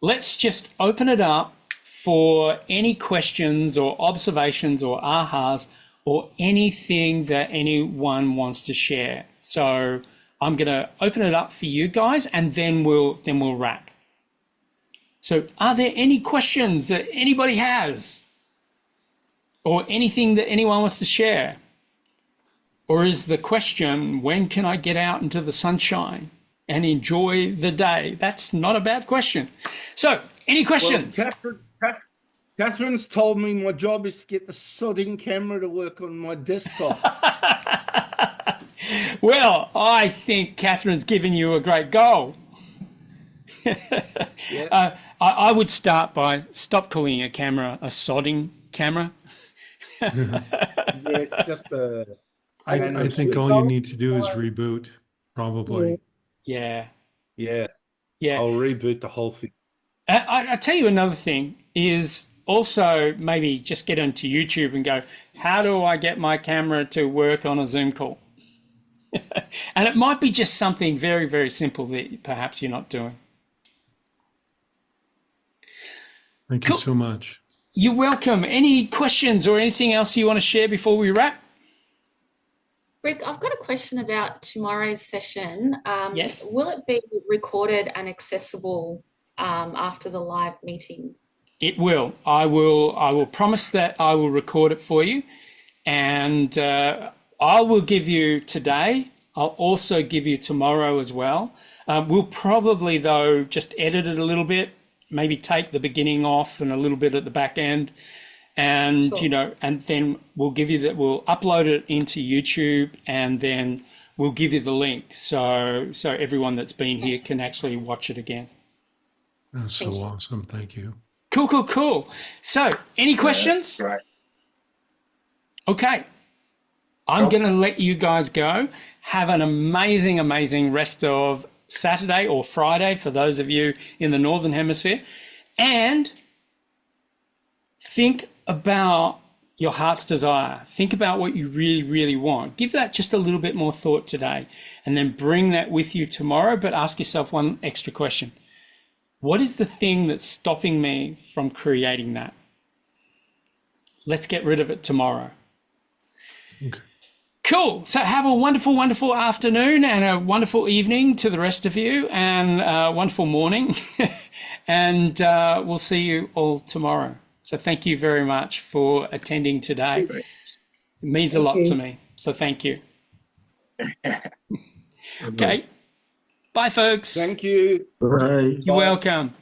let's just open it up for any questions or observations or ahas or anything that anyone wants to share. So I'm going to open it up for you guys, and then we'll wrap. So are there any questions that anybody has? Or anything that anyone wants to share? Or is the question, when can I get out into the sunshine and enjoy the day? That's not a bad question. So, any questions? Well, Catherine's told me my job is to get the sodding camera to work on my desktop. Well, I think Catherine's given you a great goal. Yeah. I would start by stop calling a camera a sodding camera. Yeah, it's just a... I think all you need to do is reboot, probably. Yeah. I'll reboot the whole thing. I tell you another thing is also maybe just get onto YouTube and go, how do I get my camera to work on a Zoom call? And it might be just something very, very simple that perhaps you're not doing. Thank you so much. You're welcome. Any questions or anything else you want to share before we wrap? Rick, I've got a question about tomorrow's session. Yes. Will it be recorded and accessible after the live meeting? It will. I will promise that I will record it for you, and I will give you today. I'll also give you tomorrow as well. We'll probably, though, just edit it a little bit, maybe take the beginning off and a little bit at the back end. And, sure. you know, and then we'll give you that, we'll upload it into YouTube, and then we'll give you the link. So everyone that's been here can actually watch it again. That's so awesome. Thank you. Cool. So any questions? Right. Okay. I'm going to let you guys go. Have an amazing, amazing rest of Saturday or Friday for those of you in the Northern Hemisphere. And think about your heart's desire. Think about what you really, really want. Give that just a little bit more thought today, and then bring that with you tomorrow. But ask yourself one extra question. What is the thing that's stopping me from creating that? Let's get rid of it tomorrow. Okay. Cool. So have a wonderful, wonderful afternoon and a wonderful evening to the rest of you, and a wonderful morning. And we'll see you all tomorrow. So thank you very much for attending today. It means a lot to me. So thank you. Okay. Bye, folks. Thank you. Bye. You're welcome.